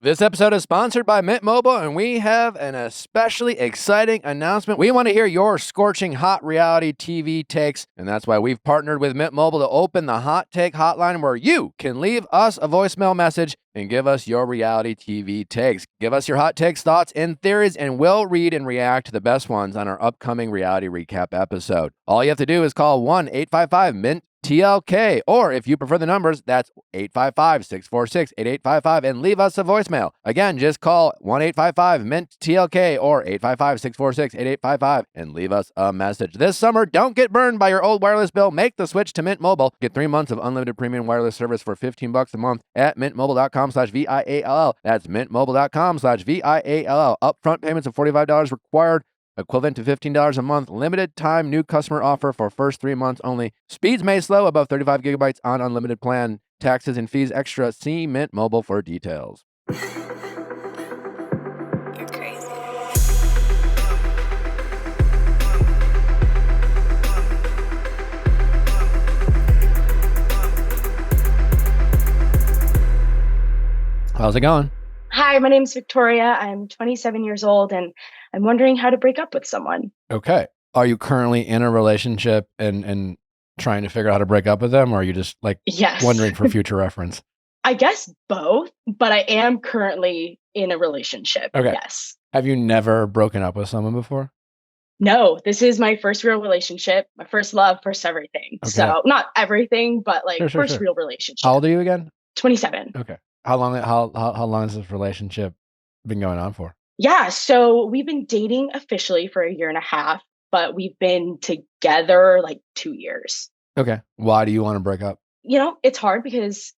This episode is sponsored by Mint Mobile, and we have an especially exciting announcement. We want to hear your scorching hot reality TV takes, and that's why we've partnered with Mint Mobile to open the Hot Take Hotline, where you can leave us a voicemail message and give us your reality TV takes. Give us your hot takes, thoughts, and theories, and we'll read and react to the best ones on our upcoming reality recap episode. All you have to do is call 1-855-MINT TLK, or if you prefer the numbers, that's 855-646-8855, and leave us a voicemail. Again, just call 1-855-MINT-TLK or 855-646-8855 and leave us a message. This summer, don't get burned by your old wireless bill. Make the switch to Mint Mobile. Get 3 months of unlimited premium wireless service for $15 a month at mintmobile.com/VIALL. That's mintmobile.com/VIALL. Upfront payments of $45 required, equivalent to $15 a month. Limited time new customer offer for first 3 months only. Speeds may slow above 35 gigabytes on unlimited plan. Taxes and fees extra. See Mint Mobile for details. You're crazy. How's it going? Hi, my name's Victoria. I'm 27 years old, and I'm wondering how to break up with someone. Okay. Are you currently in a relationship and trying to figure out how to break up with them, or are you just like Yes. wondering for future reference? I guess both, but I am currently in a relationship. Okay. Yes. Have you never broken up with someone before? No, this is my first real relationship, my first love, first everything. Okay. So not everything, but like Sure, first sure. real relationship. How old are you again? 27. Okay. How long has this relationship been going on for? Yeah, so we've been dating officially for a year and a half, but we've been together like 2 years. Okay. Why do you want to break up? It's hard because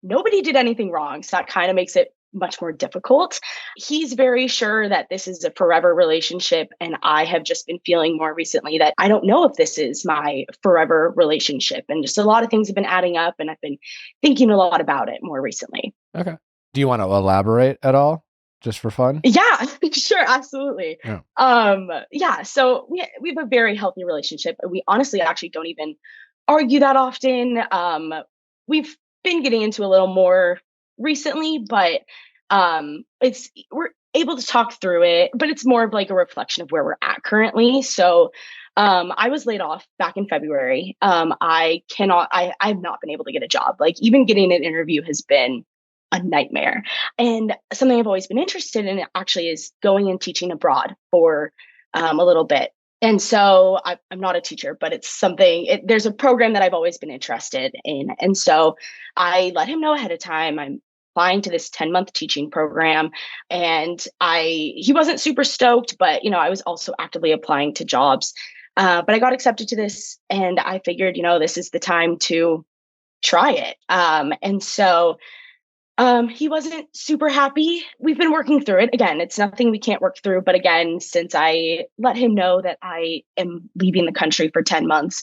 nobody did anything wrong. So that kind of makes it much more difficult. He's very sure that this is a forever relationship. And I have just been feeling more recently that I don't know if this is my forever relationship. And just a lot of things have been adding up. And I've been thinking a lot about it more recently. Okay. Do you want to elaborate at all? Just for fun? Yeah, sure. Absolutely. Yeah. So we have a very healthy relationship. We honestly actually don't even argue that often. We've been getting into a little more recently, but we're able to talk through it, but it's more of like a reflection of where we're at currently. So I was laid off back in February. I've not been able to get a job. Like even getting an interview has been a nightmare. And something I've always been interested in actually is going and teaching abroad for a little bit. And so I'm not a teacher, but it's there's a program that I've always been interested in. And so I let him know ahead of time I'm applying to this 10-month teaching program. And he wasn't super stoked, but I was also actively applying to jobs. But I got accepted to this, and I figured, this is the time to try it. And so he wasn't super happy. We've been working through it. Again, it's nothing we can't work through. But again, since I let him know that I am leaving the country for 10 months,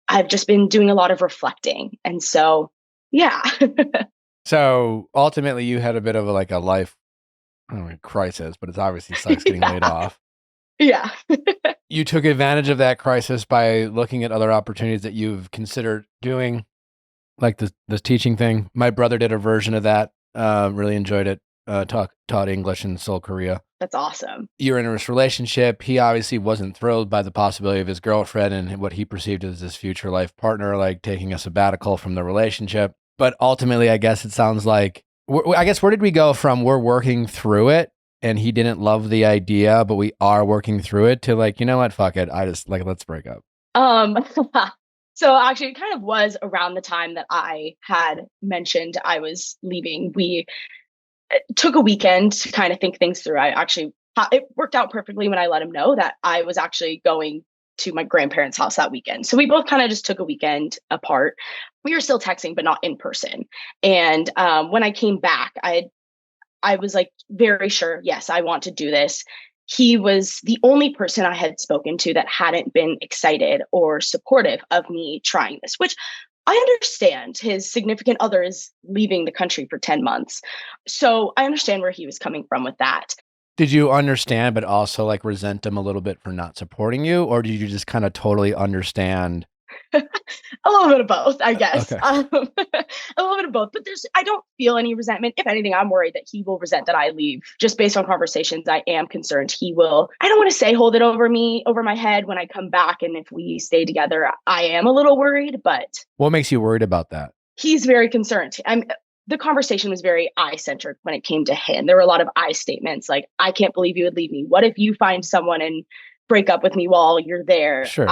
I've just been doing a lot of reflecting. And so, yeah. So ultimately you had a bit of a life, I don't know, crisis, but it's obviously sucks getting laid off. Yeah. You took advantage of that crisis by looking at other opportunities that you've considered doing, like this teaching thing. My brother did a version of that. Really enjoyed it. Taught English in Seoul, Korea. That's awesome. You're in this relationship. He obviously wasn't thrilled by the possibility of his girlfriend and what he perceived as his future life partner, like taking a sabbatical from the relationship. But ultimately, I guess it sounds like, where did we go from we're working through it and he didn't love the idea, but we are working through it, to like, you know what, fuck it. I just let's break up. So actually it kind of was around the time that I had mentioned I was leaving. We took a weekend to kind of think things through. It worked out perfectly when I let him know that I was actually going to my grandparents' house that weekend. So we both kind of just took a weekend apart. We were still texting, but not in person. And when I came back, I was like very sure, yes, I want to do this. He was the only person I had spoken to that hadn't been excited or supportive of me trying this, which I understand. His significant other is leaving the country for 10 months. So I understand where he was coming from with that. Did you understand, but also resent him a little bit for not supporting you? Or did you just kind of totally understand A little bit of both, I guess. Okay. A little bit of both, but I don't feel any resentment. If anything, I'm worried that he will resent that I leave. Just based on conversations, I am concerned he will, I don't want to say hold it over my head when I come back. And if we stay together, I am a little worried, but What makes you worried about that? he's very concerned. The conversation was very I centered when it came to him. There were a lot of I statements like, I can't believe you would leave me. What if you find someone and break up with me while you're there? Sure.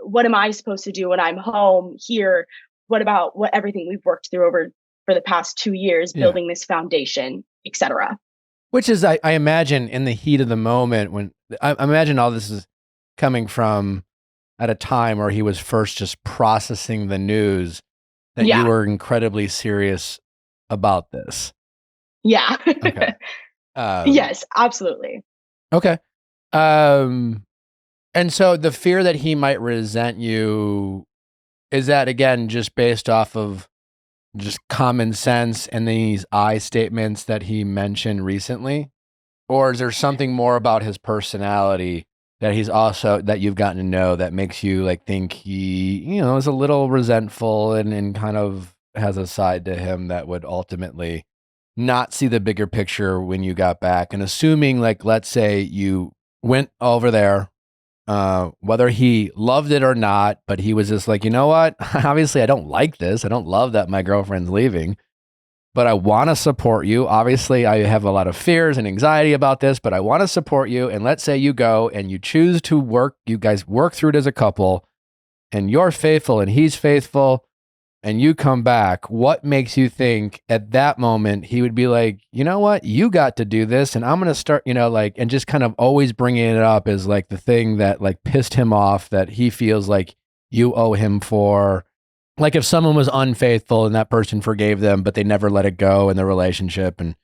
What am I supposed to do when I'm home here? What about what everything we've worked through over for the past 2 years, Yeah. building this foundation, etc. Which is, I imagine, in the heat of the moment when I imagine all this is coming from at a time where he was first just processing the news that you Yeah. were incredibly serious about this. Yeah. Okay. Yes, absolutely. Okay. And so the fear that he might resent you, is that again just based off of just common sense and these I statements that he mentioned recently? Or is there something more about his personality that that you've gotten to know that makes you like think he, is a little resentful and kind of has a side to him that would ultimately not see the bigger picture when you got back? And assuming, like, let's say you went over there, whether he loved it or not, but he was just like, you know what? Obviously, I don't like this. I don't love that my girlfriend's leaving, but I want to support you. Obviously, I have a lot of fears and anxiety about this, but I want to support you. And let's say you go and you choose to work, you guys work through it as a couple, and you're faithful and he's faithful, and you come back. What makes you think at that moment he would be like, you know what? You got to do this, and I'm going to start, and just kind of always bringing it up as like the thing that like pissed him off that he feels like you owe him for. Like if someone was unfaithful and that person forgave them, but they never let it go in the relationship and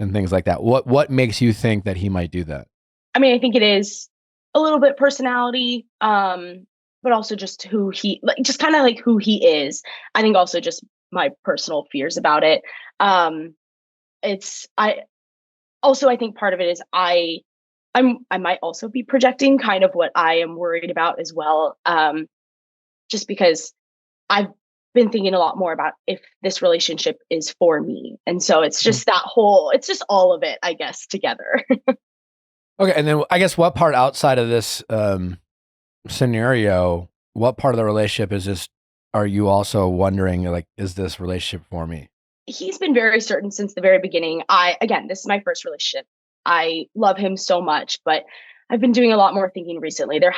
things like that. What makes you think that he might do that? I mean, I think it is a little bit personality, but also just who he, like, just kind of like who he is. I think also just my personal fears about it. I think part of it is I might also be projecting kind of what I am worried about as well. Just because I've been thinking a lot more about if this relationship is for me. And so it's just it's just all of it, I guess, together. Okay. And then I guess what part outside of this scenario, what part of the relationship is this? Are you also wondering, like, is this relationship for me? He's been very certain since the very beginning. This is my first relationship. I love him so much, but I've been doing a lot more thinking recently. There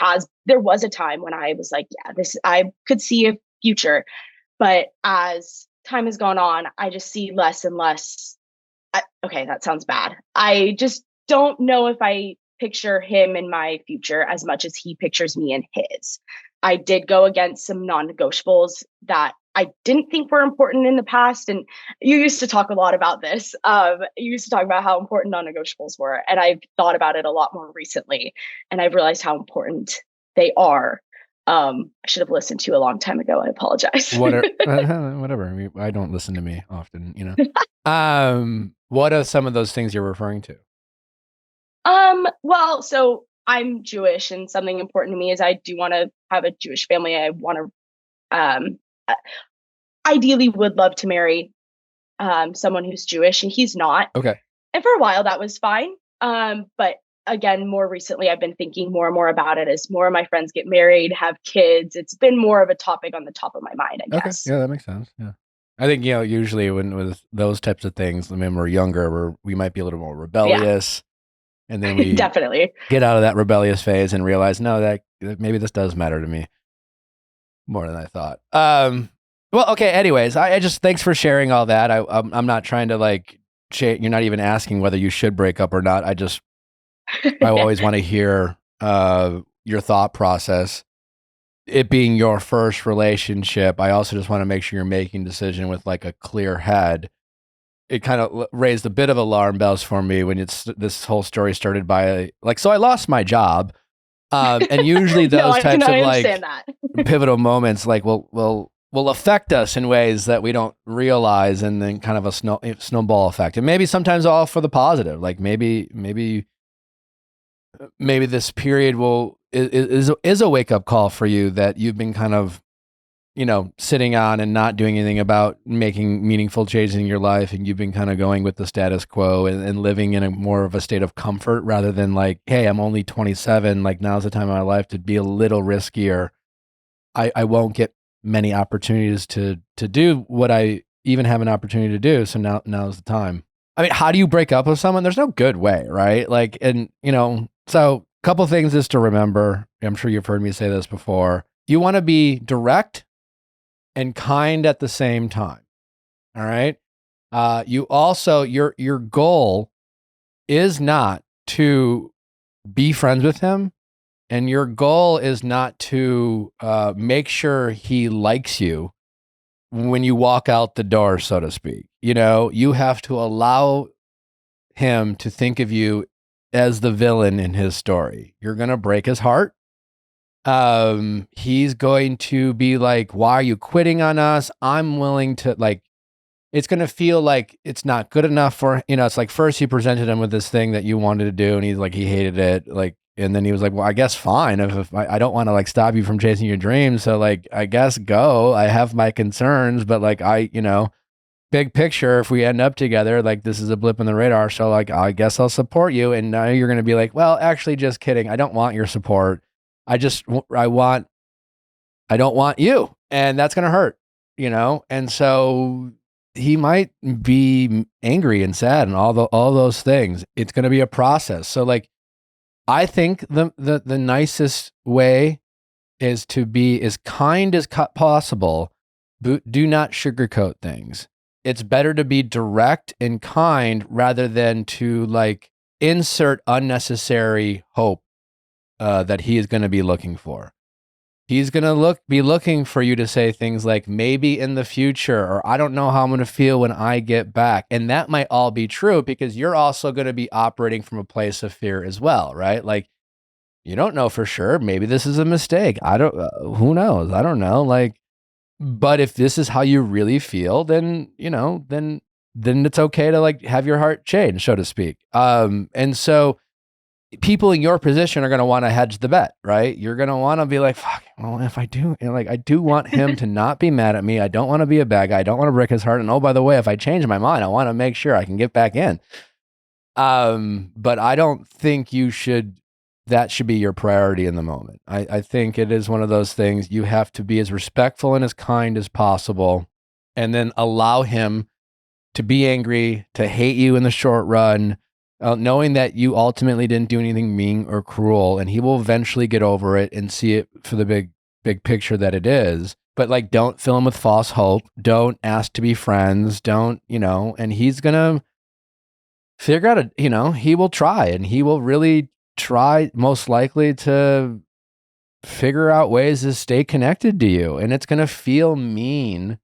was a time when I was like, yeah, I could see a future, but as time has gone on, I just see less and less. Okay, that sounds bad. I just don't know if I picture him in my future as much as he pictures me in his. I did go against some non-negotiables that I didn't think were important in the past. And you used to talk a lot about this. You used to talk about how important non-negotiables were. And I've thought about it a lot more recently. And I've realized how important they are. I should have listened to you a long time ago. I apologize. Whatever. I don't listen to me often, What are some of those things you're referring to? Well, so I'm Jewish, and something important to me is I do want to have a Jewish family. I want to, ideally would love to marry, someone who's Jewish, and he's not. Okay. And for a while that was fine. But again, more recently, I've been thinking more and more about it as more of my friends get married, have kids. It's been more of a topic on the top of my mind, I guess. Yeah, that makes sense. Yeah. I think, usually when with those types of things, when we're younger, we might be a little more rebellious. And then we definitely get out of that rebellious phase and realize, no, that maybe this does matter to me more than I thought. Well, okay. Anyways, I just, thanks for sharing all that. I'm not trying to you're not even asking whether you should break up or not. I always want to hear, your thought process. It being your first relationship, I also just want to make sure you're making a decision with like a clear head. It kind of raised a bit of alarm bells for me when this whole story started by so I lost my job. And usually those types of pivotal moments will affect us in ways that we don't realize, and then kind of a snowball effect. And maybe sometimes all for the positive. Like maybe this period is a wake up call for you that you've been kind of sitting on and not doing anything about making meaningful changes in your life, and you've been kind of going with the status quo and living in a more of a state of comfort rather than like, hey, I'm only 27, like now's the time of my life to be a little riskier. I won't get many opportunities to do what I even have an opportunity to do. So now's the time. I mean, how do you break up with someone? There's no good way, right? Like, and so a couple things is to remember. I'm sure you've heard me say this before. You want to be direct and kind at the same time. All right. You also, your goal is not to be friends with him, and your goal is not to make sure he likes you when you walk out the door, so to speak. You have to allow him to think of you as the villain in his story. You're going to break his heart. He's going to be like, why are you quitting on us? I'm willing to, like, it's going to feel like it's not good enough for, it's like first you presented him with this thing that you wanted to do, and he's like, he hated it. Like, and then he was like, well, I guess fine. If I don't want to like stop you from chasing your dreams. So like, I guess go. I have my concerns, but like, big picture, if we end up together, like this is a blip in the radar. So like, I guess I'll support you. And now you're going to be like, well, actually just kidding. I don't want your support. I don't want you. And that's going to hurt, And so he might be angry and sad and all those things. It's going to be a process. So like, I think the nicest way is to be as kind as possible, but do not sugarcoat things. It's better to be direct and kind rather than to like insert unnecessary hope that he is going to be looking for. He's going to be looking for you to say things like, maybe in the future, or I don't know how I'm going to feel when I get back. And that might all be true because you're also going to be operating from a place of fear as well, right? Like, you don't know for sure. Maybe this is a mistake. Who knows? I don't know. Like, but if this is how you really feel, then, then it's okay to like have your heart change, so to speak. And so people in your position are going to want to hedge the bet, right? You're going to want to be like, fuck, well, if I do, I do want him to not be mad at me. I don't want to be a bad guy. I don't want to break his heart. And oh, by the way, if I change my mind, I want to make sure I can get back in. But I don't think that should be your priority in the moment. I think it is one of those things you have to be as respectful and as kind as possible, and then allow him to be angry, to hate you in the short run, knowing that you ultimately didn't do anything mean or cruel, and he will eventually get over it and see it for the big picture that it is. But like, don't fill him with false hope. Don't ask to be friends. Don't, and he's going to figure out, he will try, and he will really try most likely to figure out ways to stay connected to you. And it's going to feel mean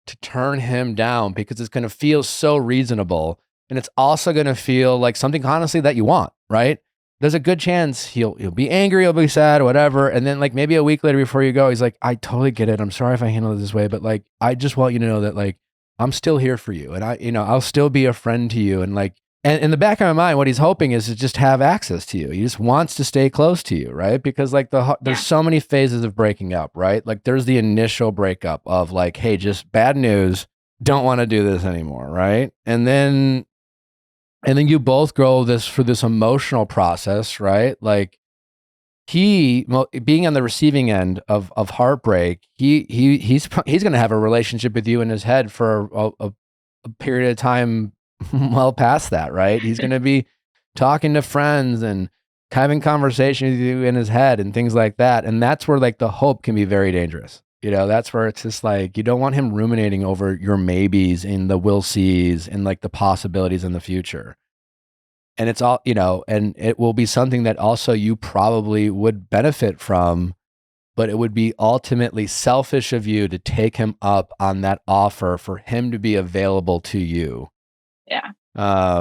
to turn him down because it's going to feel so reasonable. And it's also going to feel like something honestly that you want, right? There's a good chance he'll be angry, he'll be sad, whatever. And then like maybe a week later before you go, he's like, I totally get it. I'm sorry if I handled it this way, but like, I just want you to know that like, I'm still here for you. And I'll still be a friend to you. And like, and in the back of my mind, what he's hoping is to just have access to you. He just wants to stay close to you, right? Because like there's so many phases of breaking up, right? Like there's the initial breakup of like, hey, just bad news, don't want to do this anymore, right? And then you both go through this emotional process, right? Like being on the receiving end of heartbreak, he's going to have a relationship with you in his head for a period of time well past that, right? He's going to be talking to friends and having conversations with you in his head and things like that. And that's where like the hope can be very dangerous. That's where it's just like, you don't want him ruminating over your maybes and the will sees and like the possibilities in the future. And it's all, and it will be something that also you probably would benefit from, but it would be ultimately selfish of you to take him up on that offer for him to be available to you. Yeah.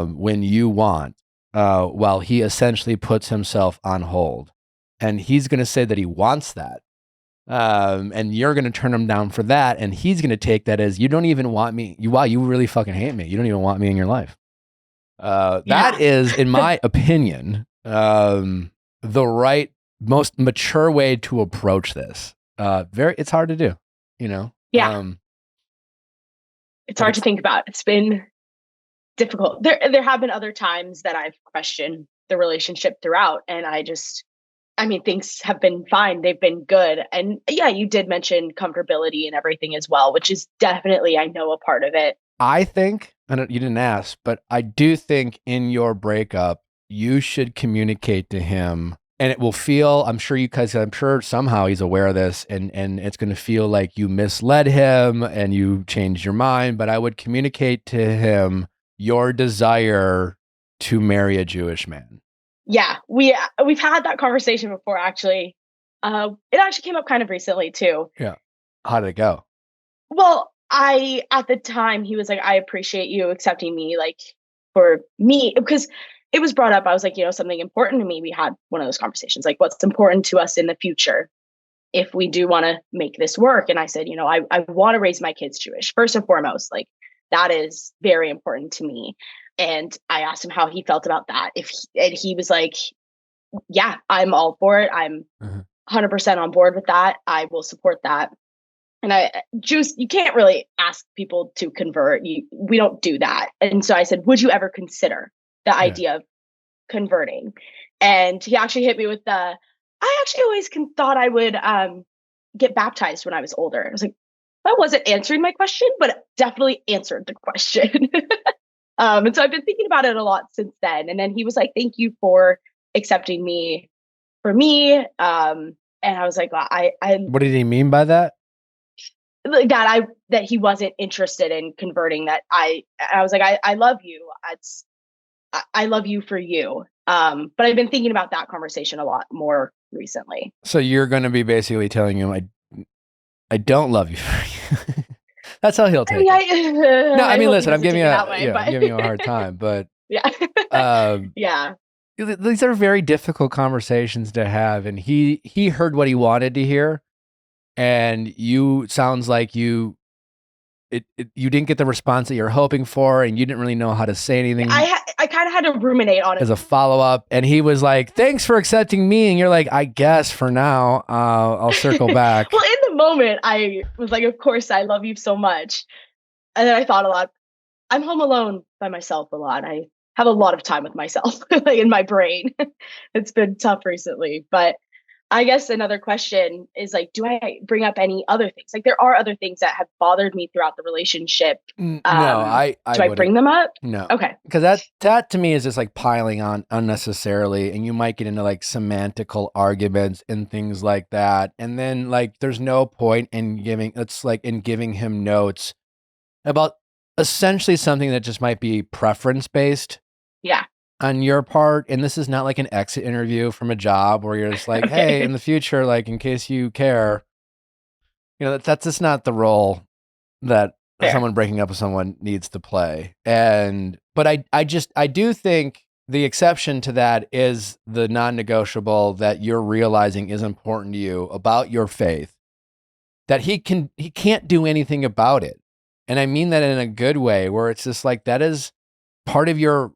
When you want, while he essentially puts himself on hold. And he's going to say that he wants that. And you're going to turn him down for that. And he's going to take that as, you don't even want me. Wow, you really fucking hate me. You don't even want me in your life. That is, in my opinion, the right, most mature way to approach this. It's hard to do. you know? Yeah. It's But hard to it's, think about. It's been difficult. There have been other times that I've questioned the relationship throughout, and I mean, things have been fine. They've been good. And yeah, you did mention comfortability and everything as well, which is definitely, I know, a part of it. I think, you didn't ask, but I do think in your breakup, you should communicate to him and it will feel, I'm sure you guys, I'm sure somehow he's aware of this and it's going to feel like you misled him and you changed your mind. But I would communicate to him your desire to marry a Jewish man. Yeah, we've had that conversation before actually. It actually came up kind of recently too. Yeah. How did it go? Well, I at the time he was like, I appreciate you accepting me, like for me, because it was brought up. I was like, something important to me. We had one of those conversations, like what's important to us in the future if we do want to make this work. And I said, I want to raise my kids Jewish first and foremost. Like that is very important to me. And I asked him how he felt about that. And he was like, yeah, I'm all for it. I'm 100% on board with that. I will support that. And Jews, you can't really ask people to convert. We don't do that. And so I said, would you ever consider the idea of converting? And he actually hit me with I actually always thought I would get baptized when I was older. I was like, that wasn't answering my question, but it definitely answered the question. And so I've been thinking about it a lot since then. And then he was like, thank you for accepting me for me. And I was like, well, I What did he mean by that? like that he wasn't interested in converting. That I was like, I love you. I love you for you. But I've been thinking about that conversation a lot more recently. So you're going to be basically telling him, I don't love you. That's how he'll take it. No, I mean, listen, I'm giving I'm giving you a hard time, but yeah, yeah, these are very difficult conversations to have. And he heard what he wanted to hear, and you sounds like you didn't get the response that you're hoping for, and you didn't really know how to say anything. I kind of had to ruminate on it as a follow up, and he was like, "Thanks for accepting me," and you're like, "I guess for now, I'll circle back." Well, in the moment, I was like, "Of course, I love you so much," and then I thought a lot. I'm home alone by myself a lot. I have a lot of time with myself, like in my brain. It's been tough recently, but I guess another question is like, do I bring up any other things? Like there are other things that have bothered me throughout the relationship. No, I do I bring them up? No. Okay. Because that to me is just like piling on unnecessarily, and you might get into like semantical arguments and things like that. And then like there's no point in giving him notes about essentially something that just might be preference based. Yeah. On your part, and this is not like an exit interview from a job where you're just like, Okay. hey, in the future, like in case you care, that's just not the role that Fair. someone breaking up with someone needs to play. But I do think the exception to that is the non-negotiable that you're realizing is important to you about your faith, that he can't do anything about it. And I mean that in a good way, where it's just like, that is part of your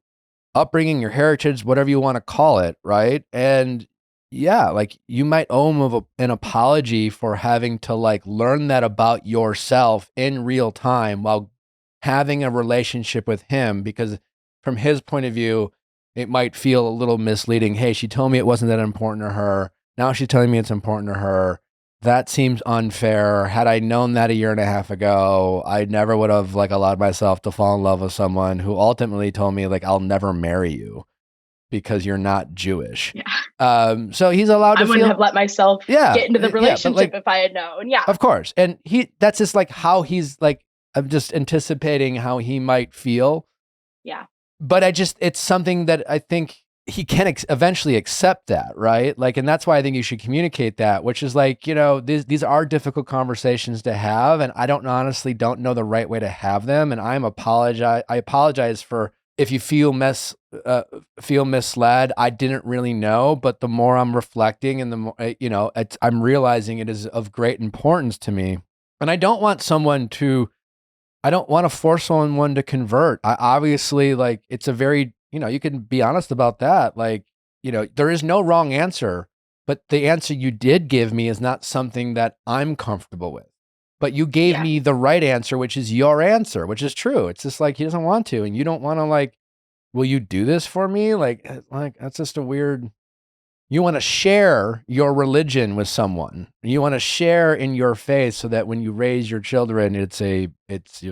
upbringing, your heritage, whatever you want to call it, right? And yeah, like you might owe him an apology for having to like learn that about yourself in real time while having a relationship with him, because from his point of view, it might feel a little misleading. Hey, she told me it wasn't that important to her. Now she's telling me it's important to her. That seems unfair. Had I known that a year and a half ago, I never would have like allowed myself to fall in love with someone who ultimately told me like, I'll never marry you because you're not Jewish. Yeah. So he's allowed to I wouldn't have let myself get into the relationship if I had known. Yeah. Of course. And that's just like how he's like, I'm just anticipating how he might feel. Yeah. But it's something that I think he can eventually accept that, right? Like, and that's why I think you should communicate that, which is like, these are difficult conversations to have, and I honestly don't know the right way to have them. And I apologize for if you feel misled. I didn't really know, but the more I'm reflecting and the more, I'm realizing it is of great importance to me. And I don't want to force someone to convert. I obviously like, it's a very, you can be honest about that. Like, there is no wrong answer, but the answer you did give me is not something that I'm comfortable with. but you gave Yeah. me the right answer, which is your answer, which is true. It's just like he doesn't want to, and you don't want to like, will you do this for me? Like that's just a weird. You want to share your religion with someone. You want to share in your faith so that when you raise your children, it's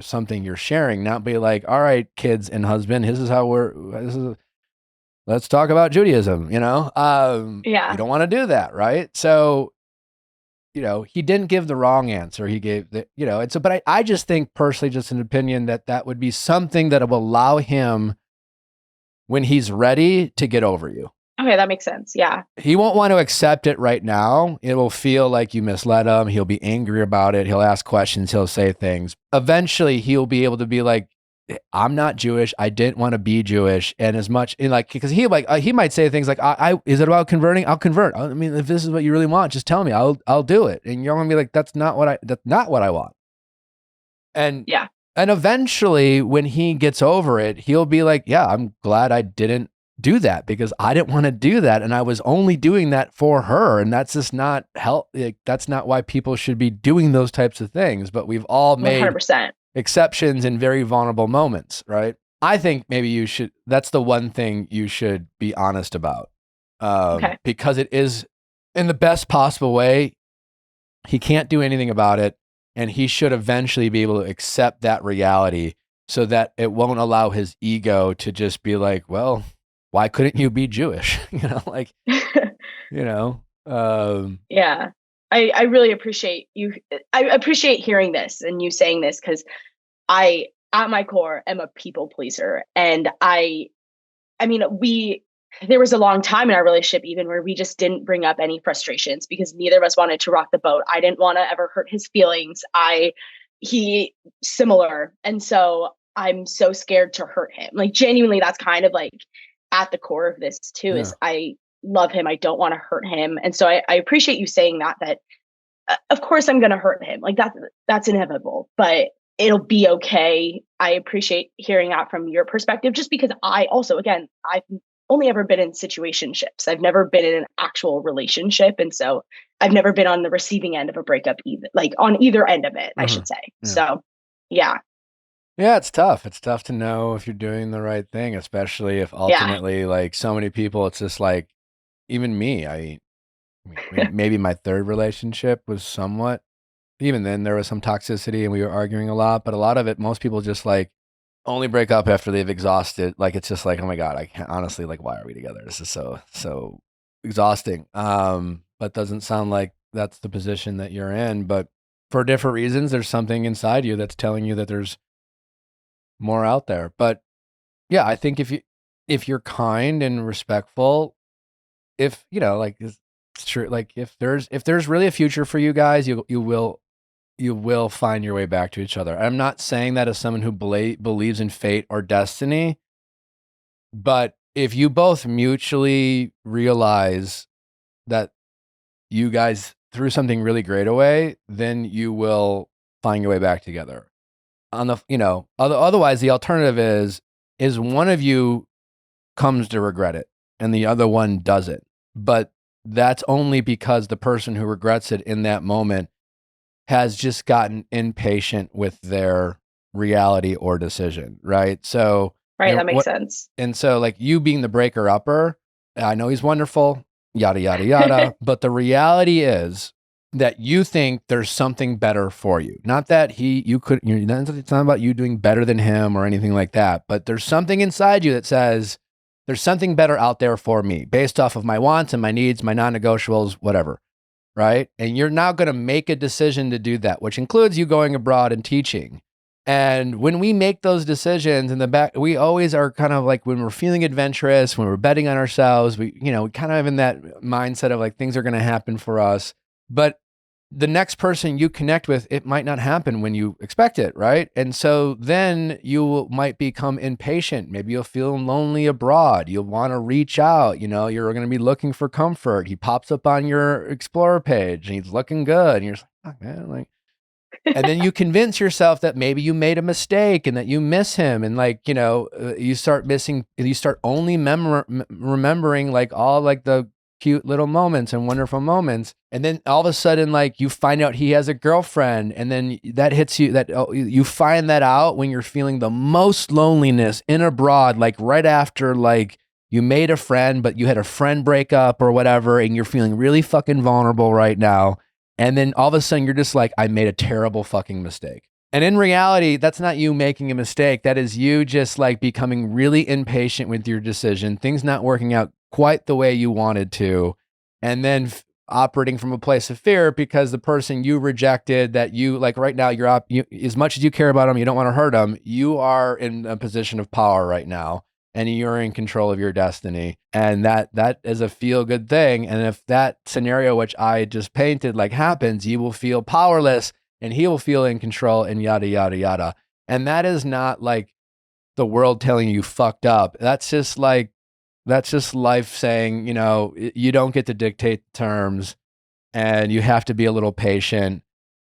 something you're sharing, not be like, all right, kids and husband, let's talk about Judaism, you Yeah. don't want to do that. Right. So, he didn't give the wrong answer. He gave but I just think personally, just an opinion that would be something that will allow him when he's ready to get over you. Okay, that makes sense. Yeah. He won't want to accept it right now. It will feel like you misled him. He'll be angry about it. He'll ask questions. He'll say things. Eventually, he'll be able to be like, I'm not Jewish. I didn't want to be Jewish. And as much because he might say things like, is it about converting? I'll convert. I mean, if this is what you really want, just tell me. I'll do it. And you're going to be like, that's not what I want. And yeah. And eventually, when he gets over it, he'll be like, yeah, I'm glad I didn't do that because I didn't want to do that. And I was only doing that for her. And that's just not that's not why people should be doing those types of things. But we've all made 100%. exceptions in very vulnerable moments, right? I think maybe that's the one thing you should be honest about. Okay. Because it is in the best possible way. He can't do anything about it. And he should eventually be able to accept that reality so that it won't allow his ego to just be like, well, why couldn't you be Jewish? Yeah. I really appreciate you. I appreciate hearing this and you saying this because I, at my core, am a people pleaser. And there was a long time in our relationship even where we just didn't bring up any frustrations because neither of us wanted to rock the boat. I didn't want to ever hurt his feelings. He similar. And so I'm so scared to hurt him. Like genuinely, that's kind of like at the core of this too, is I love him. I don't want to hurt him. And so I appreciate you saying that of course I'm going to hurt him. Like that's inevitable, but it'll be okay. I appreciate hearing that from your perspective, just because I also, again, I've only ever been in situationships. I've never been in an actual relationship. And so I've never been on the receiving end of a breakup, either, like on either end of it, I should say. Yeah. So, yeah. Yeah, it's tough. It's tough to know if you're doing the right thing, especially if ultimately, like so many people, it's just like, even me, maybe my third relationship was somewhat, even then there was some toxicity and we were arguing a lot, but a lot of it, most people just like only break up after they've exhausted. Like, it's just like, oh my God, I can't honestly, like, why are we together? This is so exhausting. But doesn't sound like that's the position that you're in, but for different reasons, there's something inside you that's telling you that there's more out there. But yeah, I think if you're kind and respectful, if like it's true, like if there's really a future for you guys, you will find your way back to each other. I'm not saying that as someone who believes in fate or destiny, but if you both mutually realize that you guys threw something really great away, then you will find your way back together. Otherwise the alternative is one of you comes to regret it and the other one doesn't. But that's only because the person who regrets it in that moment has just gotten impatient with their reality or decision, right? So, right, that makes sense. And so, like you being the breaker upper, I know he's wonderful, yada yada yada, but the reality is that you think there's something better for you. Not that it's not about you doing better than him or anything like that, but there's something inside you that says there's something better out there for me based off of my wants and my needs, my non-negotiables, whatever. Right? And you're now going to make a decision to do that, which includes you going abroad and teaching. And when we make those decisions in the back, we always are kind of like, when we're feeling adventurous, when we're betting on ourselves, we kind of have in that mindset of like, things are going to happen for us. But the next person you connect with, it might not happen when you expect it, right? And so then you might become impatient. Maybe you'll feel lonely abroad. You'll want to reach out. You're going to be looking for comfort. He pops up on your Explorer page and he's looking good. And you're just like, oh, man, and then you convince yourself that maybe you made a mistake and that you miss him. And you start only remembering like all like the cute little moments and wonderful moments. And then all of a sudden, like, you find out he has a girlfriend, and then that hits you, that you find that out when you're feeling the most loneliness in abroad, like right after, like, you made a friend, but you had a friend break up or whatever, and you're feeling really fucking vulnerable right now. And then all of a sudden you're just like, I made a terrible fucking mistake. And in reality, that's not you making a mistake. That is you just like becoming really impatient with your decision, things not working out quite the way you wanted to, and then operating from a place of fear because the person you rejected, that you like right now, you, as much as you care about them, you don't want to hurt them. You are in a position of power right now, and you're in control of your destiny. And that is a feel good thing. And if that scenario, which I just painted, like happens, you will feel powerless, and he will feel in control, and yada, yada, yada. And that is not like the world telling you fucked up. That's just life saying, you know, you don't get to dictate the terms, and you have to be a little patient.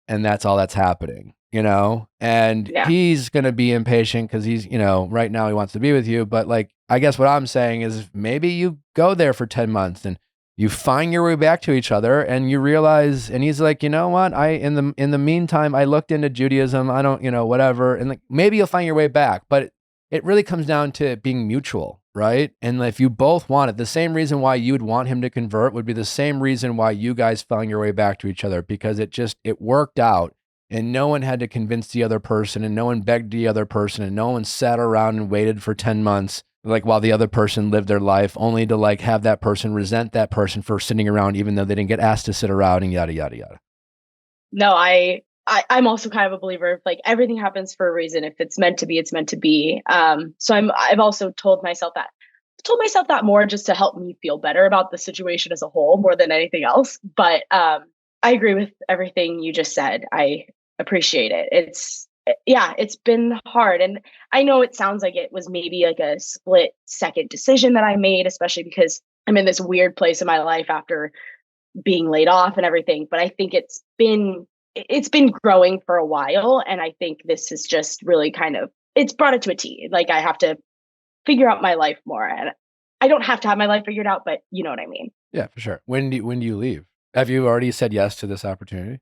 And that's all that's happening, you know? And he's going to be impatient because he's, you know, right now he wants to be with you. But like, I guess what I'm saying is maybe you go there for 10 months and you find your way back to each other, and you realize, and he's like, you know what? In the meantime, I looked into Judaism. I don't, you know, whatever. And like, maybe you'll find your way back, but it really comes down to it being mutual, right? And if you both want it, the same reason why you'd want him to convert would be the same reason why you guys found your way back to each other, because it worked out, and no one had to convince the other person, and no one begged the other person, and no one sat around and waited for 10 months, like while the other person lived their life, only to like have that person resent that person for sitting around, even though they didn't get asked to sit around, and yada, yada, yada. No, I'm also kind of a believer of like everything happens for a reason. If it's meant to be, it's meant to be. So I've also told myself that more just to help me feel better about the situation as a whole, more than anything else. But I agree with everything you just said. I appreciate it. It's been hard. And I know it sounds like it was maybe like a split second decision that I made, especially because I'm in this weird place in my life after being laid off and everything. But I think it's been growing for a while. And I think this is just really it's brought it to a T. Like I have to figure out my life more, and I don't have to have my life figured out, but you know what I mean? Yeah, for sure. When do you leave? Have you already said yes to this opportunity?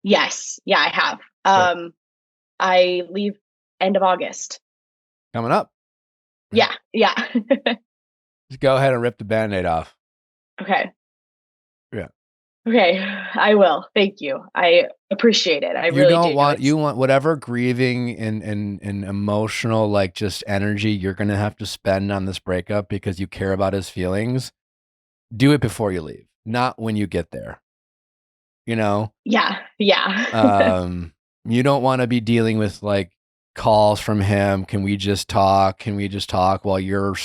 Yes. Yeah, I have. I leave end of August. Coming up. Yeah. Just go ahead and rip the Band-Aid off. Okay. Yeah. Okay, I will. Thank you. I appreciate it. You want whatever grieving and emotional, like just energy you're going to have to spend on this breakup because you care about his feelings. Do it before you leave, not when you get there. You know? Yeah. You don't want to be dealing with like calls from him. Can we just talk? While your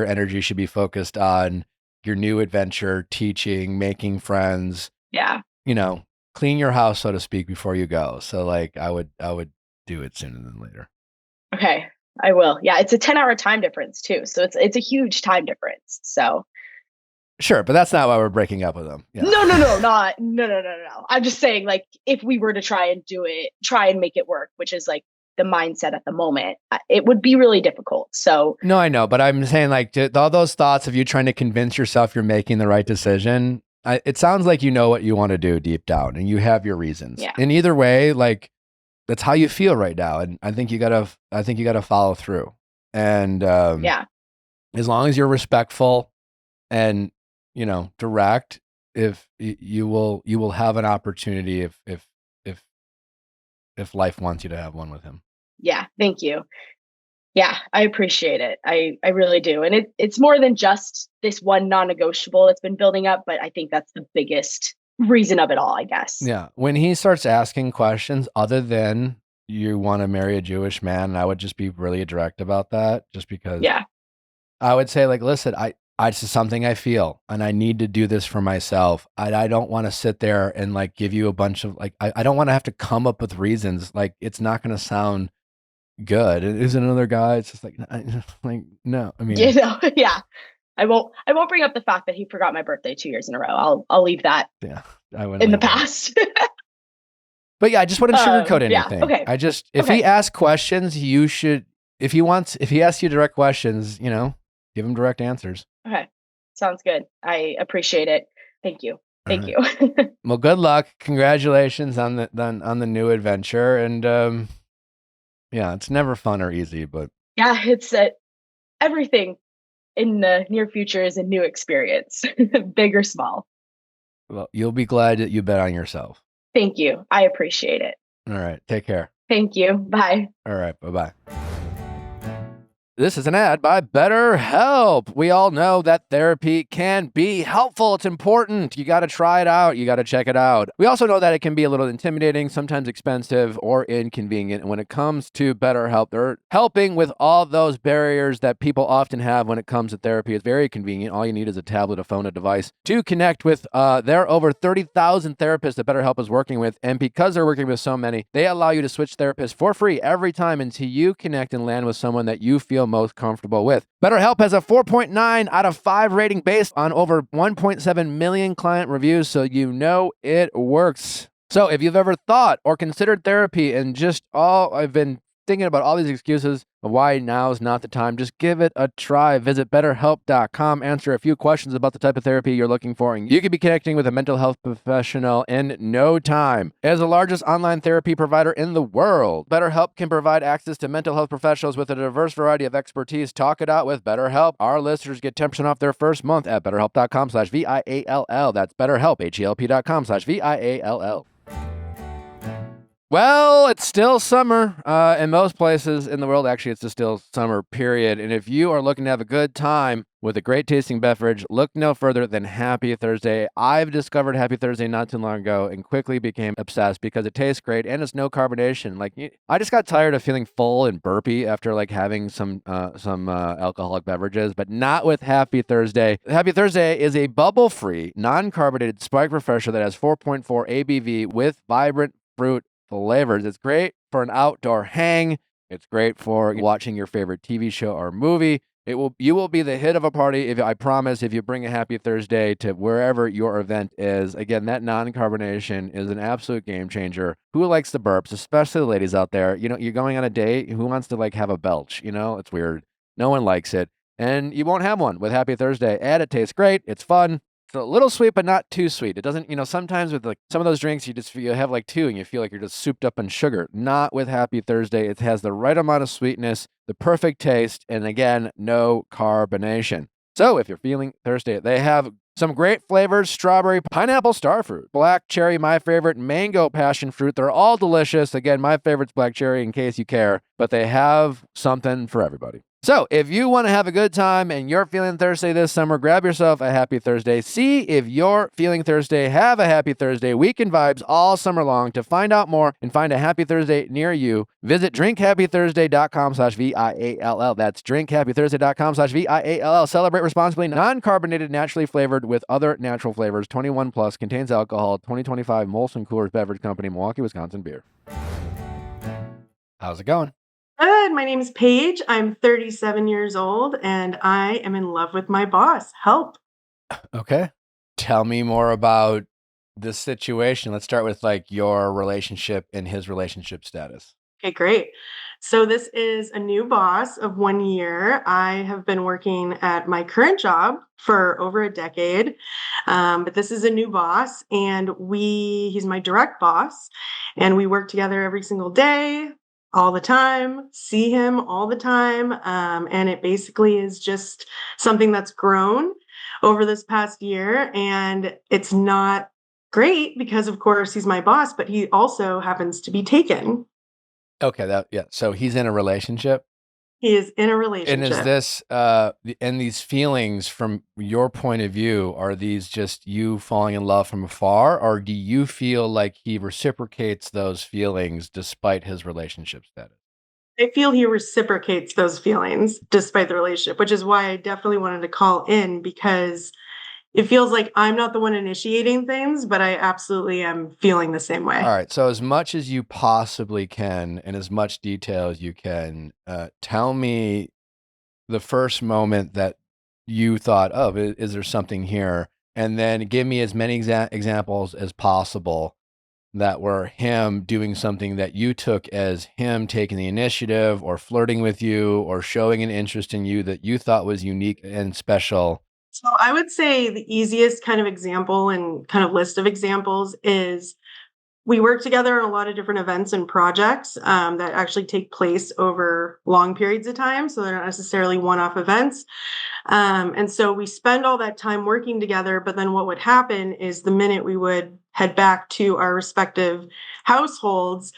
energy should be focused on your new adventure, teaching, making friends. Yeah. You know, clean your house, so to speak, before you go. So like I would do it sooner than later. Okay, I will. Yeah, it's a 10-hour time difference too. So it's a huge time difference. So sure, but that's not why we're breaking up with him. Yeah. No. I'm just saying, like, if we were to try and make it work, which is like the mindset at the moment, it would be really difficult. So no, I know, but I'm saying like all those thoughts of you trying to convince yourself you're making the right decision. It sounds like you know what you want to do deep down, and you have your reasons. Yeah. And either way, like that's how you feel right now, and I think you gotta follow through. And as long as you're respectful and direct, if you will have an opportunity if life wants you to have one with him. Yeah, thank you. Yeah, I appreciate it. I really do. And it's more than just this one non-negotiable that's been building up, but I think that's the biggest reason of it all, I guess. Yeah. When he starts asking questions other than you want to marry a Jewish man, I would just be really direct about that, just because I would say like, listen, it's just something I feel, and I need to do this for myself. I don't want to sit there and like give you a bunch of like, I don't want to have to come up with reasons. Like, it's not going to sound good. Is it another guy? It's just like no, I mean, yeah. I won't bring up the fact that he forgot my birthday 2 years in a row. I'll leave that in the past. But yeah, I just wouldn't sugarcoat anything. Yeah, okay. If he asks questions, you should, if he asks you direct questions, give him direct answers. Okay. Sounds good. I appreciate it. Thank you. All Thank right. you. Well, good luck. Congratulations on the new adventure. And yeah, it's never fun or easy, but Yeah, it's everything in the near future is a new experience, big or small. well, you'll be glad that you bet on yourself. Thank you. I appreciate it. All right. Take care. Thank you. Bye. All right. Bye-bye. This is an ad by BetterHelp. We all know that therapy can be helpful. It's important. You got to try it out. You got to check it out. We also know that it can be a little intimidating, sometimes expensive or inconvenient. And when it comes to BetterHelp, they're helping with all those barriers that people often have when it comes to therapy. It's very convenient. All you need is a tablet, a phone, a device to connect with their over 30,000 therapists that BetterHelp is working with. And because they're working with so many, they allow you to switch therapists for free every time until you connect and land with someone that you feel most comfortable with. BetterHelp has a 4.9 out of 5 rating based on over 1.7 million client reviews, so you know it works. So if you've ever thought or considered therapy and I've been thinking about all these excuses of why now is not the time, just give it a try. Visit betterhelp.com, answer a few questions about the type of therapy you're looking for, and you could be connecting with a mental health professional in no time. As the largest online therapy provider in the world, BetterHelp can provide access to mental health professionals with a diverse variety of expertise. Talk it out with BetterHelp. Our listeners get 10% off their first month at betterhelp.com/VIALL. That's BetterHelp, HELP.com/VIALL. Well, it's still summer in most places in the world. Actually, it's just still summer, period. And if you are looking to have a good time with a great tasting beverage, look no further than Happy Thursday. I've discovered Happy Thursday not too long ago and quickly became obsessed because it tastes great and it's no carbonation. I just got tired of feeling full and burpy after having some alcoholic beverages, but not with Happy Thursday. Happy Thursday is a bubble-free, non-carbonated spike refresher that has 4.4 ABV with vibrant fruit flavors. It's great for an outdoor hang. It's great for watching your favorite TV show or movie. You will be the hit of a party, I promise, if you bring a Happy Thursday to wherever your event is. Again, that non-carbonation is an absolute game changer. Who likes the burps, especially the ladies out there? You're going on a date. Who wants to have a belch? It's weird. No one likes it. And you won't have one with Happy Thursday. And it tastes great. It's fun. It's a little sweet, but not too sweet. It doesn't, sometimes with some of those drinks, you have two and you feel like you're just souped up in sugar. Not with Happy Thursday. It has the right amount of sweetness, the perfect taste, and again, no carbonation. So if you're feeling thirsty, they have some great flavors: strawberry, pineapple, starfruit, black cherry, my favorite, mango, passion fruit. They're all delicious. Again, my favorite's black cherry in case you care, but they have something for everybody. So if you want to have a good time and you're feeling thirsty this summer, grab yourself a Happy Thursday. See if you're feeling thirsty. Have a Happy Thursday. Weekend vibes all summer long. To find out more and find a Happy Thursday near you, visit drinkhappythursday.com/VIALL. That's drinkhappythursday.com/VIALL. Celebrate responsibly. Non-carbonated, naturally flavored with other natural flavors. 21 plus, contains alcohol. 2025 Molson Coors Beverage Company, Milwaukee, Wisconsin beer. How's it going? Good. My name is Paige. I'm 37 years old and I am in love with my boss. Help. Okay. Tell me more about this situation. Let's start with your relationship and his relationship status. Okay, great. So this is a new boss of 1 year. I have been working at my current job for over a decade, but this is a new boss and he's my direct boss and we work together every single day, all the time, see him all the time. And it basically is just something that's grown over this past year. And it's not great because, of course, he's my boss, but he also happens to be taken. Okay, so he's in a relationship? He is in a And relationship. is this, and these feelings from your point of view, are these just you falling in love from afar, or do you feel like he reciprocates those feelings despite his relationship status? I feel he reciprocates those feelings despite the relationship, which is why I definitely wanted to call in because it feels like I'm not the one initiating things, but I absolutely am feeling the same way. All right. So as much as you possibly can, in as much detail as you can, tell me the first moment that you thought, oh, is there something here? And then give me as many examples as possible that were him doing something that you took as him taking the initiative or flirting with you or showing an interest in you that you thought was unique and special So I would say the easiest kind of example and kind of list of examples is we work together on a lot of different events and projects that actually take place over long periods of time. So they're not necessarily one off events. And so we spend all that time working together. But then what would happen is the minute we would head back to our respective households,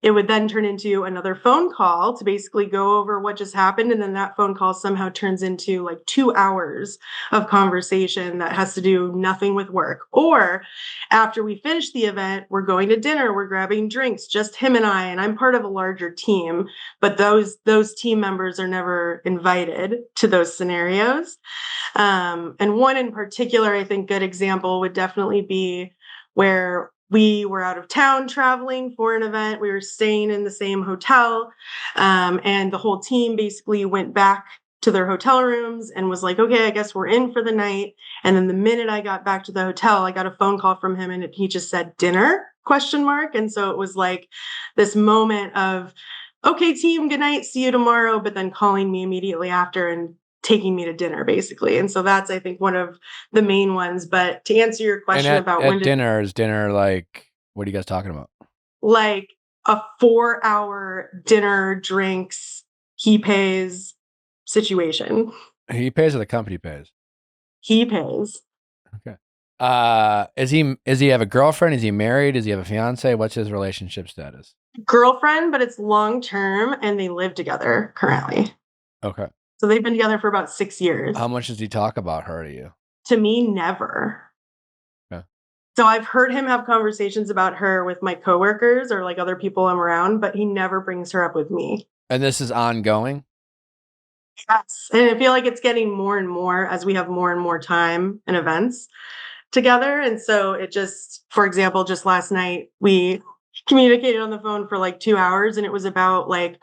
it would then turn into another phone call to basically go over what just happened. And then that phone call somehow turns into like 2 hours of conversation that has to do nothing with work. Or after we finish the event, we're going to dinner, we're grabbing drinks, just him and I'm part of a larger team, but those team members are never invited to those scenarios. And one in particular, I think good example would definitely be where we were out of town traveling for an event. We were staying in the same hotel, and the whole team basically went back to their hotel rooms and was like, okay, I guess we're in for the night. And then the minute I got back to the hotel, I got a phone call from him and he just said dinner ? And so it was like this moment of, okay, team, good night, see you tomorrow, but then calling me immediately after and taking me to dinner, basically. And so that's, I think, one of the main ones. But to answer your question about when dinner, is dinner like, what are you guys talking about? Like a 4-hour dinner, drinks, he pays situation. He pays or the company pays? He pays. Okay. Is he have a girlfriend? Is he married? Does he have a fiance? What's his relationship status? Girlfriend, but it's long term and they live together currently. Okay. So they've been together for about 6 years. How much does he talk about her to you? To me, never. Okay. So I've heard him have conversations about her with my coworkers or like other people I'm around, but he never brings her up with me. And this is ongoing? Yes. And I feel like it's getting more and more as we have more and more time and events together. And so it just, for example, just last night, we communicated on the phone for like 2 hours and it was about like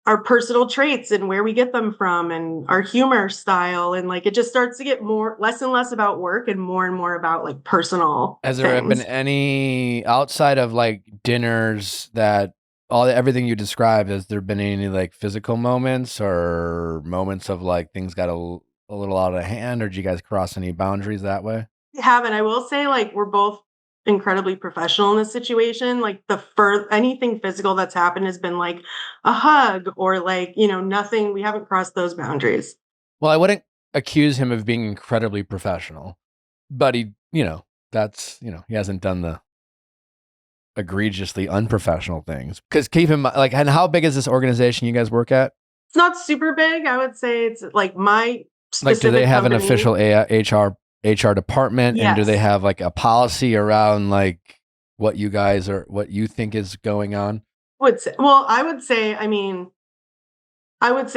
our personal traits and where we get them from and our humor style. And like, it just starts to get less and less about work and more about like personal Has there things. been any outside of like dinners that everything you described, has there been any like physical moments or moments of like things got a little out of hand, or did you guys cross any boundaries that way? We haven't. I will say like, we're both incredibly professional in this situation. Like anything physical that's happened has been like a hug or like, nothing. We haven't crossed those boundaries. Well, I wouldn't accuse him of being incredibly professional, but he hasn't done the egregiously unprofessional things. Because keep in mind, like, and how big is this organization you guys work at? It's not super big. I would say it's like my specific do they have company. An official HR department? Yes. And do they have like a policy around like what you think is going on? I would say,